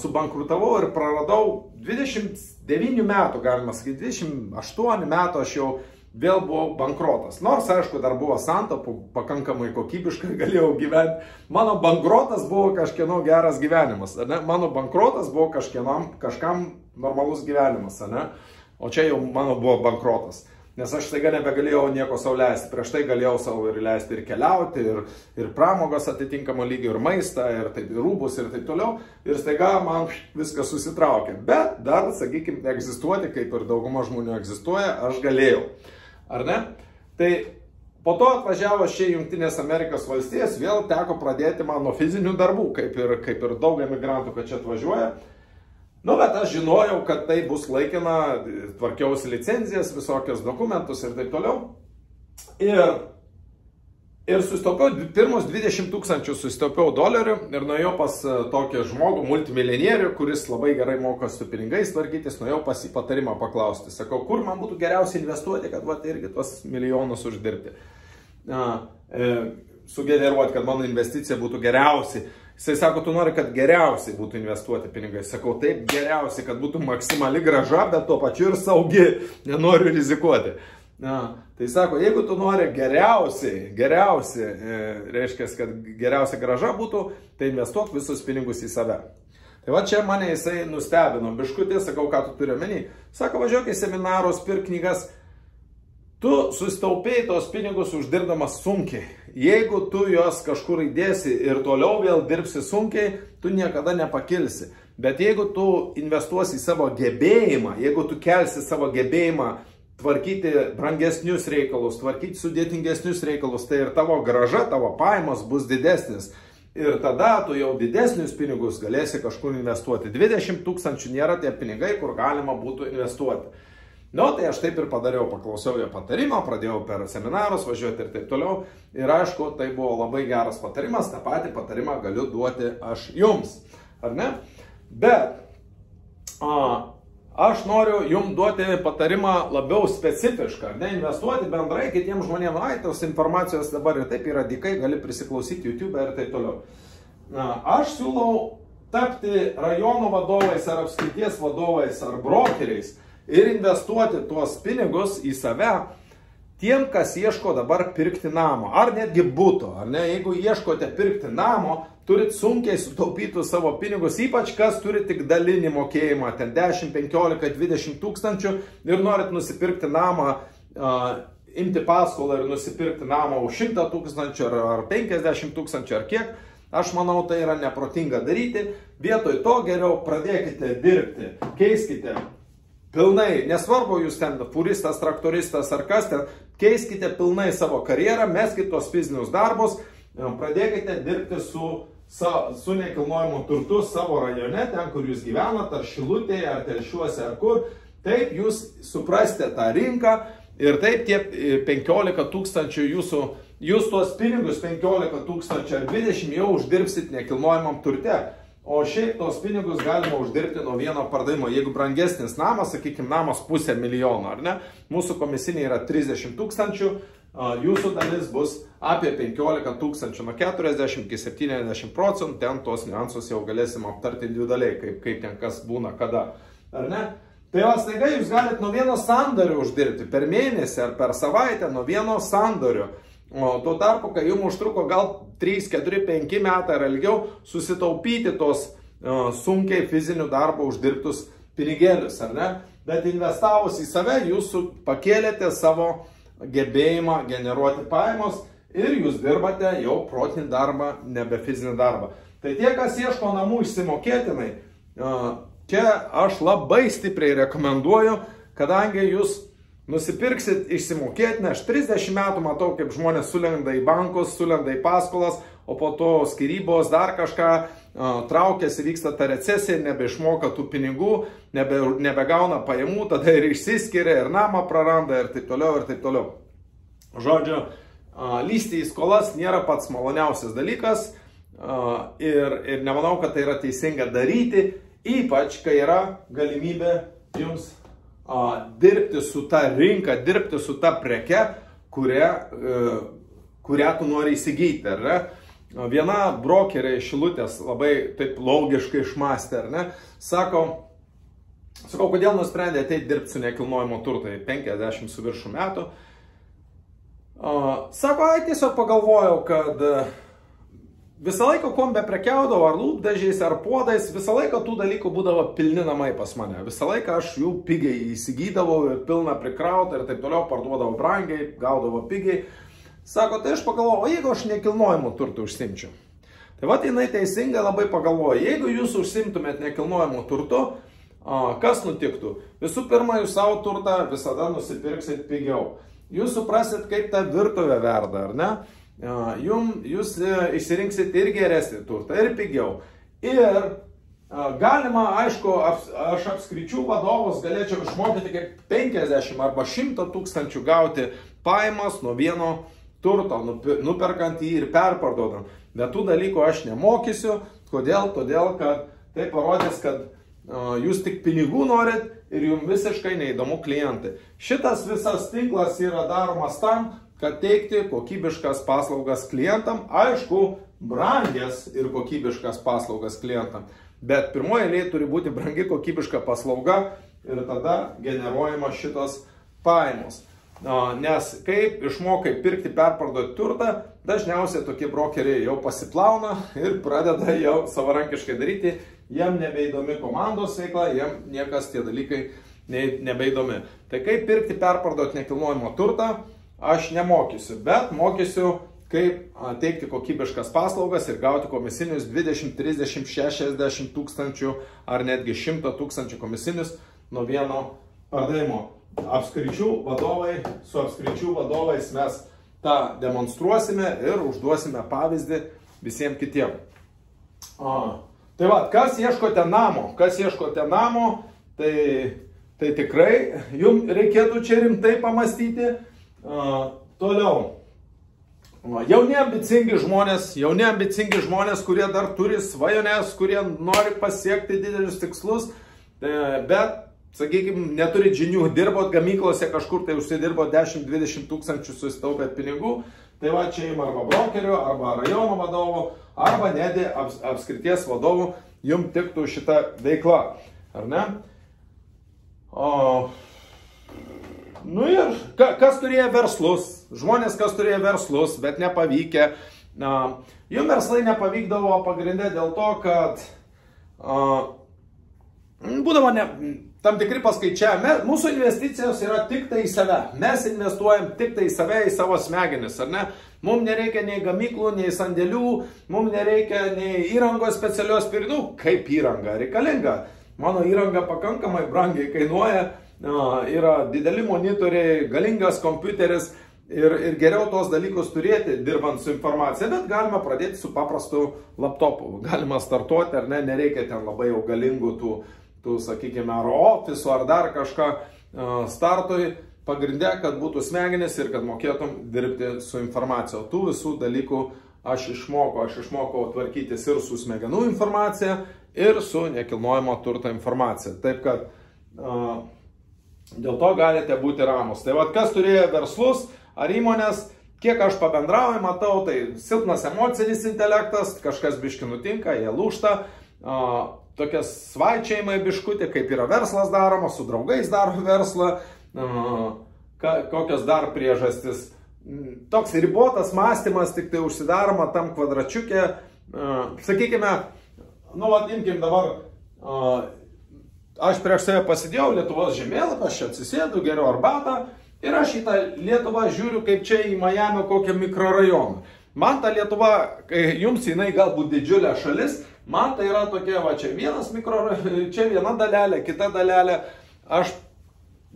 subankrutavau ir praradau 29 metų, galima sakyti, 28 metų aš jau vėl buvau bankrotas. Nors, aišku, dar buvo santaupų, pakankamai kokybiškai galėjau gyventi. Mano bankrotas buvo kažkieno geras gyvenimas, ne? Mano bankrotas buvo kažkam normalus gyvenimas, ne? O čia jau mano buvo bankrotas. Nes aš staiga nebegalėjau nieko sau leisti. Prieš tai galėjau savo ir leisti ir keliauti, ir pramogas atitinkamo lygio, ir maistą, ir rūbus, ir taip toliau. Ir staiga man viskas susitraukė. Bet dar, sakykime, egzistuoti, kaip ir dauguma žmonių egzistuoja, aš galėjau. Ar ne? Tai po to atvažiavo čia Jungtinės Amerikos valstijas, vėl teko pradėti man nuo fizinių darbų, kaip ir daug emigrantų, kad čia atvažiuoja. Nu, bet aš žinojau, kad tai bus laikina, tvarkiausi licenzijas, visokios dokumentus ir taip toliau. Ir susitaupiau, pirmus 20 000 susitaupiau dolerių ir nuėjau pas tokį žmogų, multimilijonierių, kuris labai gerai mokosi su pinigais tvarkytis, nuėjau pas jį patarimą paklausti. Sakau, kur man būtų geriausiai investuoti, kad va, irgi tuos milijonus uždirbti. Sugeneruoti, kad mano investicija būtų geriausiai. Jisai sako, tu nori, kad geriausiai būtų investuoti pinigai. Sakau, taip, geriausiai, kad būtų maksimali grąža, bet tuo pačiu ir saugi, nenoriu rizikuoti. Tai sako, jeigu tu nori geriausiai, reiškia, kad geriausia grąža būtų, tai investuok visus pinigus į save. Tai va čia mane jisai nustebino, biškutė, sakau, ką tu turi omeny. Sako, važiuok į seminarus, pirk knygas. Tu susitaupėjai tos pinigus uždirbdamas sunkiai. jeigu tu juos kažkur įdėsi ir toliau vėl dirbsi sunkiai, tu niekada nepakilsi. Bet jeigu tu investuosi į savo gebėjimą, jeigu tu kelsi savo gebėjimą tvarkyti brangesnius reikalus, tvarkyti sudėtingesnius reikalus, tai ir tavo grąža, tavo pajamos bus didesnis. Ir tada tu jau didesnius pinigus galėsi kažkur investuoti. 20 000 nėra tie pinigai, kur galima būtų investuoti. Nu, tai aš taip ir padariau, paklausiau jo patarimo, pradėjau per seminarus važiuoti ir taip toliau. Ir aišku, tai buvo labai geras patarimas, tą patį patarimą galiu duoti aš jums. Ar ne? Bet aš noriu jums duoti patarimą labiau specifišką, ne investuoti bendrai kitiems žmonėms. Ai, tos informacijos dabar ir taip yra dykai, gali prisiklausyti YouTube ir taip toliau. Aš siūlau tapti rajono vadovais ar apskrities vadovais ar brokeriais ir investuoti tuos pinigus į save tiem, kas ieško dabar pirkti namo, ar netgi būto, ar ne, jeigu ieškote pirkti namo, turit sunkiai sutaupytų savo pinigus, ypač kas turi tik dalinį mokėjimą, ten 10, 15, 20 tūkstančių ir norit nusipirkti namą, imti paskolą ir nusipirkti namą už 100 tūkstančių ar 50 tūkstančių ar kiek, aš manau, tai yra neprotinga daryti. Vietoj to geriau pradėkite dirbti, keiskite pilnai, nesvarbu jūs ten furistas, traktoristas ar kas ten, keiskite pilnai savo karjerą, meskite tos fizinius darbus, pradėkite dirbti su nekilnojimu turtu savo rajone, ten kur jūs gyvenate, ar Šilutėje, ar Telšiuose, ar kur. Taip jūs suprasite tą rinką ir taip tie 15 tūkstančių jūs tuos pinigus 15 tūkstančių ar 20 jau uždirbsit nekilnojimam turte. O šiaip tos pinigus galima uždirbti nuo vieno pardavimo. Jeigu brangesnis namas, sakykime, namas 500 000, ar ne, mūsų komisiniai yra 30 tūkstančių, jūsų dalis bus apie 15 tūkstančių, nuo 40 iki 70%, ten tos niuansus jau galėsim aptarti individualiai, kaip ten kas būna kada, ar ne? Tai staiga jūs galite nuo vieno sandorio uždirbti per mėnesį ar per savaitę, nuo vieno sandorio. O tuo tarpu, kai jums užtruko gal 3, 4, 5 metai ar ilgiau susitaupyti tos sunkiai fizinių darbų uždirbtus pinigėlius, ar ne? Bet investavus į save, jūs pakėlėte savo gebėjimą generuoti pajamos ir jūs dirbate jau protinį darbą, nebe fizinį darbą. Tai tie, kas ieško namų išsimokėtinai, čia aš labai stipriai rekomenduoju, kadangi jūs nusipirksit išsimokėtinę, aš 30 metų matau, kaip žmonės sulenda į bankus, sulenda į paskolas, o po to skyrybos dar kažką, traukiasi, vyksta ta recesija, nebeišmoka tų pinigų, nebegauna pajamų, tada ir išsiskiria, ir namą praranda, ir taip toliau, ir taip toliau. Žodžiu, lysti į skolas nėra pats maloniausias dalykas ir nemanau, kad tai yra teisinga daryti, ypač kai yra galimybė jums dirbti su ta rinka, dirbti su ta preke, kurią tu nori įsigyti, ar ne? Viena brokerė iš Šilutės labai taip logiškai išmastė, ar ne? Sakau, kodėl nusprendė ateiti dirbti su nekilnojimo turtai 50 su viršų metų? Sako, tiesiog pagalvojau, kad visą laiką, kuom be prekiaudavo, ar lūpdažiais, ar puodais, visą laiką tų dalykų būdavo pilni namai pas mane. Visą laiką aš jų pigiai įsigydavau ir pilną prikrautą ir taip toliau, parduodavau brangiai, gaudavau pigiai. Sako, tai aš pagalvojau, o jeigu aš nekilnojimo turtų užsimčiau? Tai va, jinai teisingai labai pagalvoja, jeigu jūs užsimtumėt nekilnojimo turtu, kas nutiktų? Visų pirma, jūs savo turtą visada nusipirksit pigiau. Jūs suprasit, kaip ta virtuvė verda, ar ne? Jūs išsirinksit ir geresnį turtą, ir pigiau. Ir galima, aišku, aš apskričių vadovus galėčiau išmokyti kaip 50 arba 100 tūkstančių gauti pajamas nuo vieno turto, nuperkant jį ir perparduodant. Bet tų dalykų aš nemokysiu. Kodėl? Todėl, kad tai parodys, kad jūs tik pinigų norit ir jums visiškai neįdomu klientai. Šitas visas tinklas yra daromas tam, kad teikti kokybiškas paslaugas klientam, aišku, brangias ir kokybiškas paslaugas klientam. Bet pirmoje eilėje turi būti brangi kokybiška paslauga ir tada generuojama šitos pajamos. Nes kaip išmokai pirkti, perparduoti turtą, dažniausiai tokie brokeriai jau pasiplauna ir pradeda jau savarankiškai daryti. Jiem nebeįdomi komandos veikla, jiem niekas tie dalykai nebeįdomi. Tai kaip pirkti, perparduoti nekilnojimo turtą, aš nemokysiu, bet mokysiu kaip teikti kokybiškas paslaugas ir gauti komisinius 20, 30, 60 tūkstančių ar netgi 100 tūkstančių komisinius nuo vieno pardavimo. Su apskričių vadovais mes tą demonstruosime ir užduosime pavyzdį visiems kitiems. Tai va, kas ieškote namo, tai tikrai jums reikėtų čia rimtai pamastyti. Toliau. Jauni ambicingi žmonės, kurie dar turi svajones, kurie nori pasiekti didelius tikslus, bet, sakykime, neturit žinių, dirbot gamyklose kažkur, tai užsidirbo 10-20 tūkstančių susitaupėt pinigų, tai va čia jums arba brokerio, arba rajono vadovo, arba netgi apskrities vadovų jums tiktų šita veikla, ar ne? Nu ir kas turėjo verslus, žmonės, kas turėjo verslus, bet nepavykę, jums verslai nepavykdavo pagrindė dėl to, kad būdavo tam tikri paskaičiavimai, mūsų investicijos yra tik tai į save, mes investuojam tik tai į save, į savo smegenis, ar ne? Mums nereikia nei gamyklų, nei sandėlių, mums nereikia nei įrangos specialios pirinų, kaip įranga reikalinga. Mano įranga pakankamai brangiai kainuoja, yra dideli monitoriai, galingas kompiuteris ir geriau tos dalykus turėti, dirbant su informacija, bet galima pradėti su paprastu laptopu. Galima startuoti, ar ne, nereikia ten labai jau galingų tų sakykime, ar ofisų, ar dar kažką startui. Pagrindė, kad būtų smegenis ir kad mokėtum dirbti su informacija. Tų visų dalykų aš išmokau tvarkytis ir su smegenų informacija, ir su nekilnojamo turto informacija. Taip kad dėl to galite būti ramus. Tai vad, kas turėjo verslus ar įmonės, kiek aš pabendrauju, matau, tai silpnas emocinis intelektas, kažkas biški nutinka, jie lūžta, tokie svaičiavimai biškutį, kaip yra verslas daromas, su draugais daro verslą, kokios dar priežastis. Toks ribotas mąstymas, tik tai užsidaroma tam kvadračiukė, sakykime, nu, imkim dabar, aš prieš save pasidėjau Lietuvos žemėlapį, aš čia atsisėdu, geriu arbatą ir aš į tą Lietuvą žiūriu kaip čia į Majamio kokią mikrorajoną. Man ta Lietuva, jums jinai galbūt didžiulė šalis, man tai yra tokia, va, čia vienas mikrorajonas, čia viena dalelė, kita dalelė, aš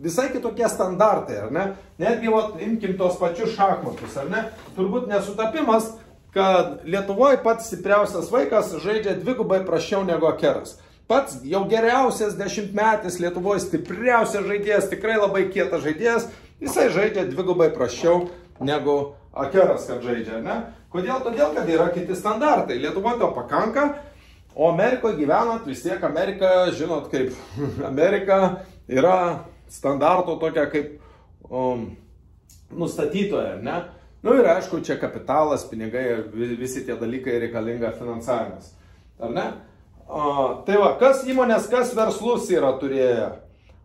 visai kitokie standartai, ar ne? Netgi, va, imkim tos pačius šachmatus, ar ne? Turbūt nesutapimas, kad Lietuvoje pats stipriausias vaikas žaidžia dvigubai prasčiau negu akeras. Pats jau geriausias 10-metis Lietuvoje stipriausias žaidėjas, tikrai labai kietas žaidėjas, jisai žaidžia dvigubai prasčiau negu akeras, kad žaidžia, ne? Kodėl? Todėl, kad yra kiti standartai. Lietuvoje to pakanka, o Amerikoje gyvenant, vis tiek Amerika, žinot, kaip Amerika yra standarto tokia kaip nustatytoja, ne? Nu ir aišku, čia kapitalas, pinigai ir visi tie dalykai reikalinga finansavimas. Ar ne? Tai va, kas įmonės, kas verslus yra turėję.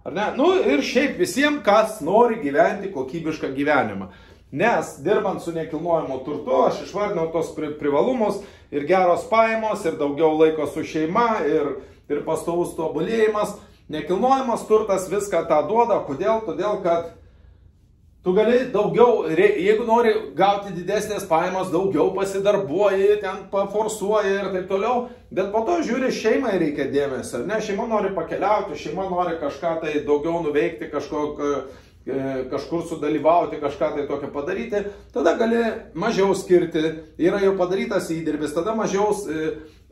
Ar ne? Nu ir šiaip visiems, kas nori gyventi kokybišką gyvenimą. Nes dirbant su nekilnojamu turtu, aš išvardinau tos privalumus ir geros pajamos, ir daugiau laiko su šeima, ir pastovus tobulėjimas. Nekilnojamas turtas viską tą duoda. Kodėl? Todėl, kad tu gali daugiau, jeigu nori gauti didesnės pajamas, daugiau pasidarbuoji, ten paforsuoji ir taip toliau, bet po to žiūri, šeimai reikia dėmesio, ne, šeima nori pakeliauti, šeima nori kažką tai daugiau nuveikti, kažkur sudalyvauti, kažką tai tokio padaryti, tada gali mažiau skirti, yra jau padarytas įdirbis, tada mažiau,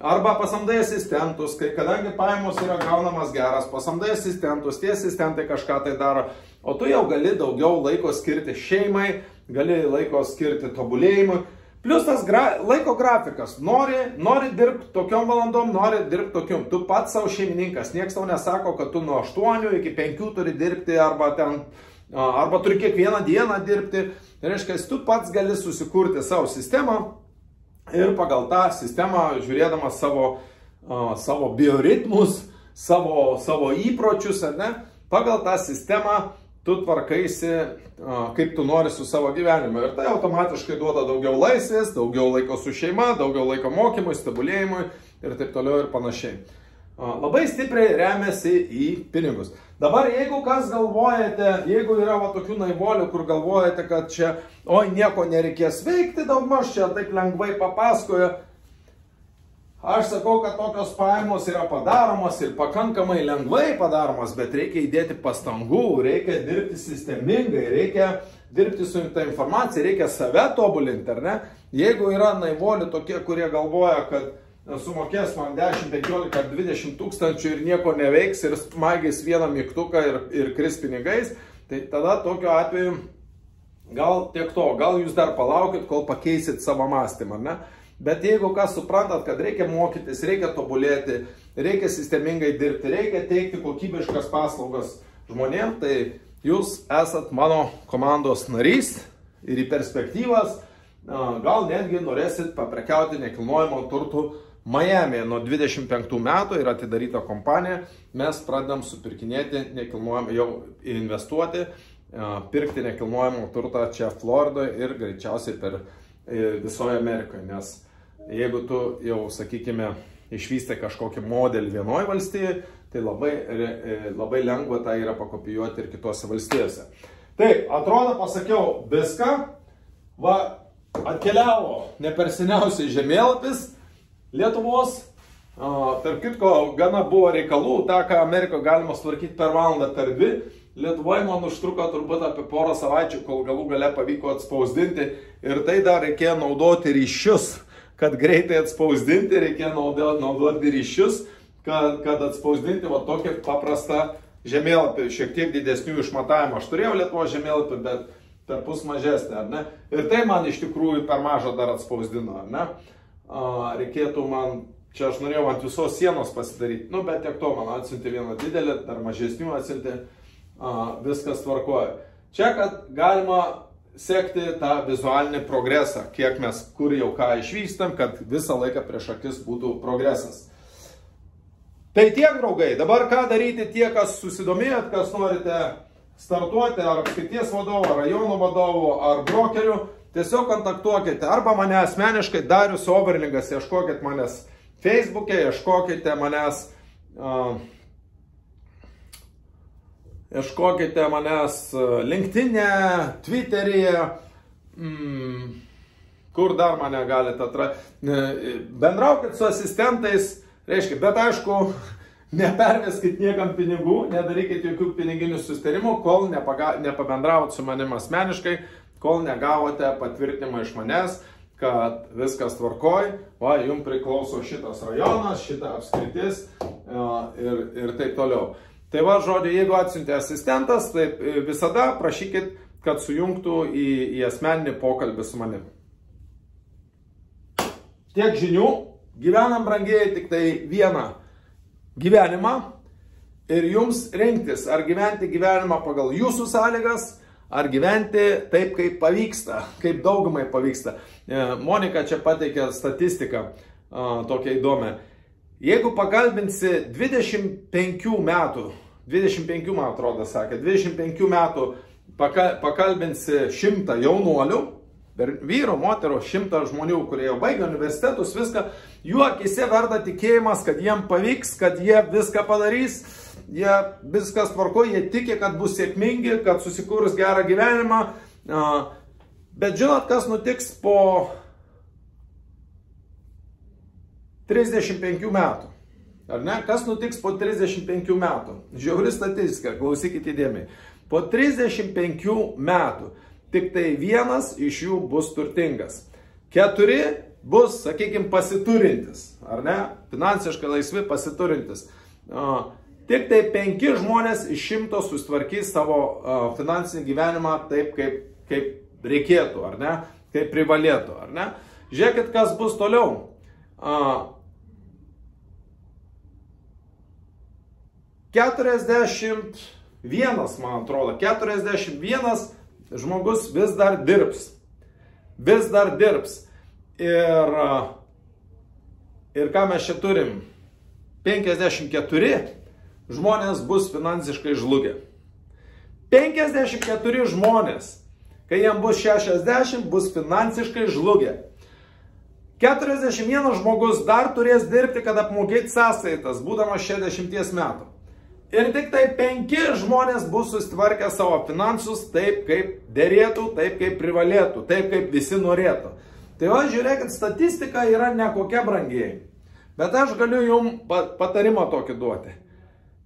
arba pasamdai asistentus, kadangi pajamos yra gaunamas geras, pasamdai asistentus, tie asistentai kažką tai daro, o tu jau gali daugiau laiko skirti šeimai, gali laiko skirti tobulėjimui, plus tas laiko grafikas, nori dirbti tokiom valandom, nori dirbti tokiom, tu pats savo šeimininkas, nieks tau nesako, kad tu nuo 8 iki 5 turi dirbti, arba turi kiekvieną dieną dirbti, tai reiškia, tu pats gali susikurti savo sistemą ir pagal tą sistemą, žiūrėdamas savo bioritmus, savo įpročius, ar ne, pagal tą sistemą tu tvarkaisi, kaip tu nori su savo gyvenimu. Ir tai automatiškai duoda daugiau laisvės, daugiau laiko su šeima, daugiau laiko mokymui, tobulėjimui ir taip toliau ir panašiai. labai stipriai remiasi į pinigus. Dabar jeigu kas galvojate, jeigu yra tokių naivolių, kur galvojate, kad čia, oi, nieko nereikės veikti, daugmaž čia taip lengvai papasakoja. Aš sakau, kad tokios pajamos yra padaromos ir pakankamai lengvai padaromos, bet reikia įdėti pastangų, reikia dirbti sistemingai, reikia dirbti su ta informacija, reikia save tobulinti, ar ne? Jeigu yra naivolių tokie, kurie galvoja, kad sumokės man 10, 15 ar 20 tūkstančių ir nieko neveiks ir smagės vieną mygtuką ir kris pinigais, tai tada tokiu atveju gal tiek to, gal jūs dar palaukit, kol pakeisit savo mąstymą, ne? Bet jeigu kas suprantat, kad reikia mokytis, reikia tobulėti, reikia sistemingai dirbti, reikia teikti kokybiškas paslaugas žmonėms, tai jūs esat mano komandos narys ir į perspektyvas gal netgi norėsit paprekiauti nekilnojamo turtų Miamyje. Nuo 25 metų yra atidaryta kompanija, mes pradedam supirkinėti nekilnojamą, jau investuoti, pirkti nekilnojamą turtą čia Floridoje ir greičiausiai per visoje Amerikoje, nes jeigu tu jau, sakykime, išvystė kažkokį modelį vienoje valstijoje, tai labai lengva tai yra pakopijuoti ir kitose valstijose. Taip, atrodo, pasakiau viską, va, atkeliavo ne per seniausiai žemėlapis Lietuvos, tarp kitko, gana buvo reikalų, tą, ką Amerikoje galima sutvarkyti per valandą, per 2, Lietuvoje man užtruko turbūt apie porą savaičių, kol galų gale pavyko atspausdinti ir tai dar reikėjo naudoti ryšius, kad greitai atspausdinti, reikėjo naudoti ryšius, kad atspausdinti va tokį paprastą žemėlapį, šiek tiek didesnių išmatavimų. Aš turėjau Lietuvos žemėlapį, bet per pus mažesnį, ar ne? Ir tai man iš tikrųjų per mažą dar atspausdino, ar ne? Reikėtų man, čia aš norėjau ant visos sienos pasidaryti, nu, bet tiek to man atsiuntė vieną didelį, dar mažesnių atsiuntė. Viskas tvarkoja. Čia, kad galima sekti tą vizualinį progresą, kiek mes kur jau ką išvystam, kad visą laiką prieš akis būtų progresas. Tai tiek, draugai, dabar ką daryti tie, kas susidomėjot, kas norite startuoti, ar apskrities vadovo, ar rajono vadovo, ar brokerių, tiesiog kontaktuokite, arba mane asmeniškai, Darius Oberlingas, ieškokite manęs Facebook'e, ieškokite manęs ieškokite manęs LinkedIn'e, Twitter'yje, kur dar mane galite atrasti. Bendraukit su asistentais, reiškia, bet aišku, neperveskit niekam pinigų, nedarykit jokių piniginių susitarimų, kol nepabendravot su manim asmeniškai, kol negavote patvirtinimą iš manęs, kad viskas tvarkoj, va, jums priklauso šitas rajonas, šita apskritis ir taip toliau. Tai va, žodžiu, jeigu atsiuntė asistentas, tai visada prašykit, kad sujungtų į asmeninį pokalbį su manim. Tiek žinių, gyvenam brangieji tik tai vieną gyvenimą ir jums rinktis, ar gyventi gyvenimą pagal jūsų sąlygas, ar gyventi taip, kaip pavyksta, kaip daugumai pavyksta. Monika čia pateikė statistiką tokia įdomi. Jeigu pakalbinsi 25 metų, man atrodo sakė, 25 metų pakalbinsi 100 jaunuolių, vyro, moterų, 100 žmonių, kurie jau baigia universitetus, viską, jų akise verda tikėjimas, kad jiem pavyks, kad jie viską padarys, jie viskas tvarko, jie tiki, kad bus sėkmingi, kad susikūrus gerą gyvenimą. Bet žinot, kas nutiks po 35 metų? Ar ne? Kas nutiks po 35 metų? Žiauri statistika, klausykite įdėmiai. Po 35 metų tik tai vienas iš jų bus turtingas. 4 bus, sakykime, pasiturintis. Ar ne? Finansiškai laisvi pasiturintis. Tik tai 5 žmonės iš 100 susitvarkys savo finansinį gyvenimą taip, kaip reikėtų, ar ne? Kaip privalėtų, ar ne? Žiūrėkit, kas bus toliau. 41, man atrodo, 41 žmogus vis dar dirbs. Vis dar dirbs. Ir ką mes čia turim? 54 žmonės bus finansiškai žlugę. 54 žmonės, kai jiems bus 60, bus finansiškai žlugę. 41 žmogus dar turės dirbti, kad apmokėti sąskaitas, būdamas 60 metų. Ir tik tai 5 žmonės bus susitvarkę savo finansus taip, kaip dėrėtų, taip, kaip privalėtų, taip, kaip visi norėtų. Tai va, žiūrėkit, statistika yra nekokia brangiai. Bet aš galiu jums patarimą tokį duoti.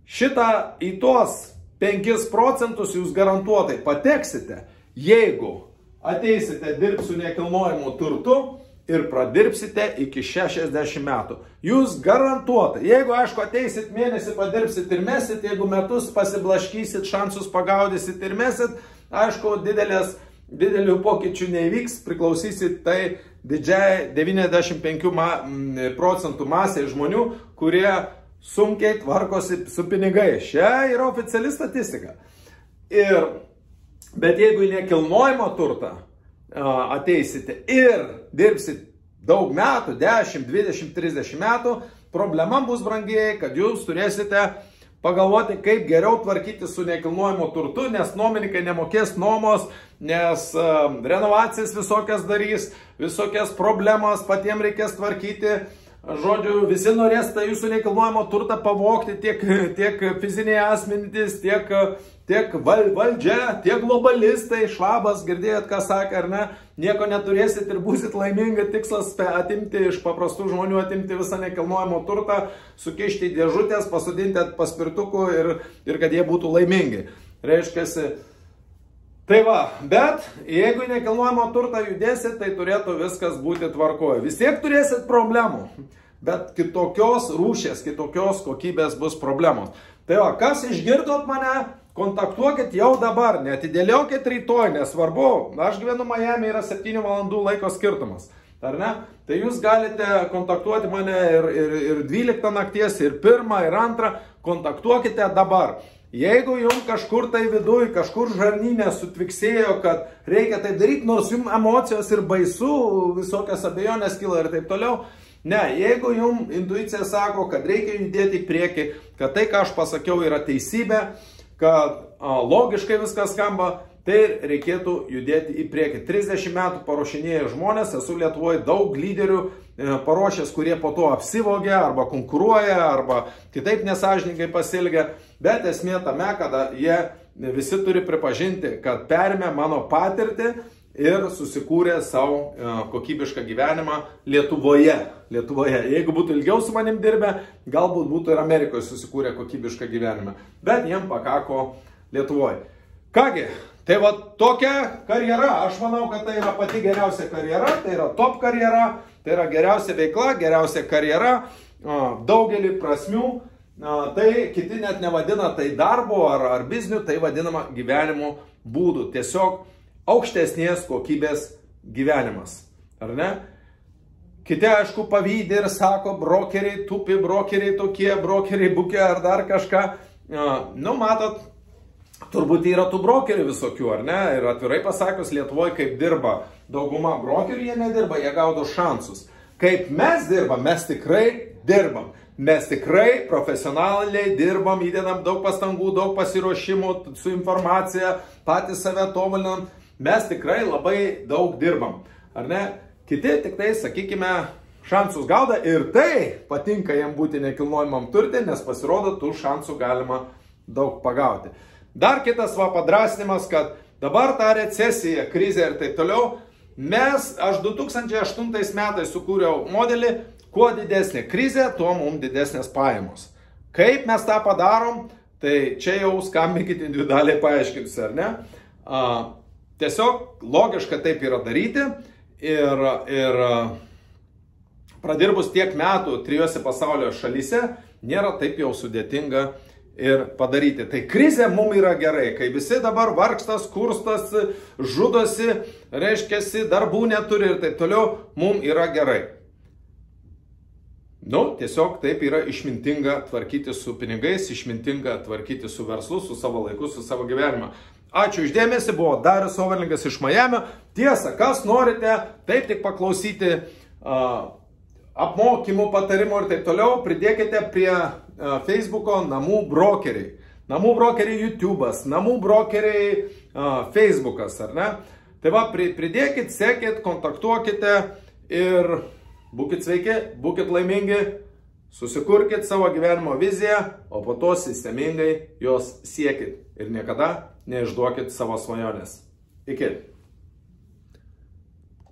Šitą į tuos 5% jūs garantuotai pateksite, jeigu ateisite dirbti su nekilnojamu turtu ir pradirbsite iki 60 metų. Jūs garantuotai, jeigu aišku ateisit mėnesį, padirbsit ir mesit, jeigu metus pasiblaškysit, šansus pagaudysit ir mesit, aišku, didelių pokyčių neįvyks, priklausysit tai didžiai 95% masiai žmonių, kurie sunkiai tvarkosi su pinigai. Šia yra oficiali statistika. Bet jeigu į nekilnojamą turtą ateisite ir dirbsit daug metų, 10, 20, 30 metų, problema bus brangiai, kad jūs turėsite pagalvoti, kaip geriau tvarkyti su nekilnojamu turtu, nes nuomininkai nemokės nuomos, nes renovacijas visokias darys, visokias problemas patiems reikės tvarkyti. Žodžiu, visi norės tą jūsų nekilnojamo turtą pavogti, tiek fiziniai asmenys, tiek valdžia, tiek globalistai, Švabas, girdėjot, ką sakė, ar ne, nieko neturėsit ir būsit laimingi, tikslas atimti iš paprastų žmonių, atimti visą nekilnojamo turtą, sukišti į dėžutės, pasodinti ant paspirtukų ir kad jie būtų laimingi. Reiškiasi, tai va, bet jeigu į nekilnojamo turtą judėsit, tai turėtų viskas būti tvarkoje. Vis tiek turėsit problemų, bet kitokios rūšės, kitokios kokybės bus problemos. Tai va, kas išgirdot mane, kontaktuokit jau dabar, neatidėliokit rytoj, nesvarbu, aš gyvenu Miami, yra 7 valandų laiko skirtumas, ar ne? Tai jūs galite kontaktuoti mane ir 12 nakties, ir 1, ir 2, kontaktuokite dabar. Jeigu jums kažkur tai viduj, kažkur žarnyne sutviksėjo, kad reikia taip daryti, nors jums emocijos ir baisu, visokias abejonės kyla ir taip toliau, ne, jeigu jums intuicija sako, kad reikia judėti į priekį, kad tai, ką aš pasakiau, yra teisybė, kad logiškai viskas skamba, tai reikėtų judėti į priekį. 30 metų paruošinėję žmonės, esu Lietuvoje daug lyderių paruošęs, kurie po to apsivogia, arba konkuruoja, arba kitaip nesąžiningai pasielgia, bet esmė tame, kad jie visi turi pripažinti, kad perėmė mano patirtį ir susikūrė savo kokybišką gyvenimą Lietuvoje. Jeigu būtų ilgiau su manim dirbę, galbūt būtų ir Amerikoje susikūrę kokybišką gyvenimą, bet jiem pakako Lietuvoje. Kągi, tai va tokia karjera, aš manau, kad tai yra pati geriausia karjera, tai yra top karjera, tai yra geriausia veikla, geriausia karjera, daugelį prasmių, tai kiti net nevadina tai darbo ar bizniu, tai vadinama gyvenimo būdu, tiesiog aukštesnės kokybės gyvenimas, ar ne? Kiti, aišku, pavydė ir sako, brokeriai tupi, brokeriai tokie, brokeriai bukia ar dar kažką, nu, matot, turbūt yra tų brokerių visokių, ar ne? Ir atvirai pasakius, Lietuvoje kaip dirba dauguma brokerių, jie nedirba, jie gaudo šansus. Kaip mes dirbam, mes tikrai dirbam. Mes tikrai profesionaliai dirbam, įdedam daug pastangų, daug pasiruošimų su informacija, patys save tobulinam. Mes tikrai labai daug dirbam, ar ne? Kiti tik tai, sakykime, šansus gauda ir tai patinka jiem būti nekilnojamam turte, nes pasirodo, tų šansų galima daug pagauti. Dar kitas padrasnimas, kad dabar ta recesija, krizė ir taip toliau, aš 2008 metais sukūriau modelį, kuo didesnė krizė, tuo mums didesnės pajamos. Kaip mes tą padarom, tai čia jau skambinkit individualiai paaiškinsiu, ar ne? Tiesiog logiška taip yra daryti ir pradirbus tiek metų 3 pasaulio šalyse, nėra taip jau sudėtinga ir padaryti. Tai krizė mums yra gerai, kai visi dabar vargstas, kurstas, žudosi, reiškiasi, darbų neturi ir taip toliau, mums yra gerai. Nu, tiesiog taip yra išmintinga tvarkyti su pinigais, išmintinga tvarkyti su verslu, su savo laiku, su savo gyvenimu. Ačiū uždėmesi, buvo Darius Overlingas iš Miamio. Tiesa, kas norite, taip tik paklausyti apmokymų, patarimų ir taip toliau, pridėkite prie Facebooko namų brokeriai. Namų brokeriai YouTube'as, namų brokeriai Facebookas, ar ne? Tai va, pridėkit, sekit, kontaktuokite ir Būkit sveiki, būkit laimingi, susikurkit savo gyvenimo viziją, o po to sistemingai jos siekit ir niekada neišduokit savo svajonės. Iki.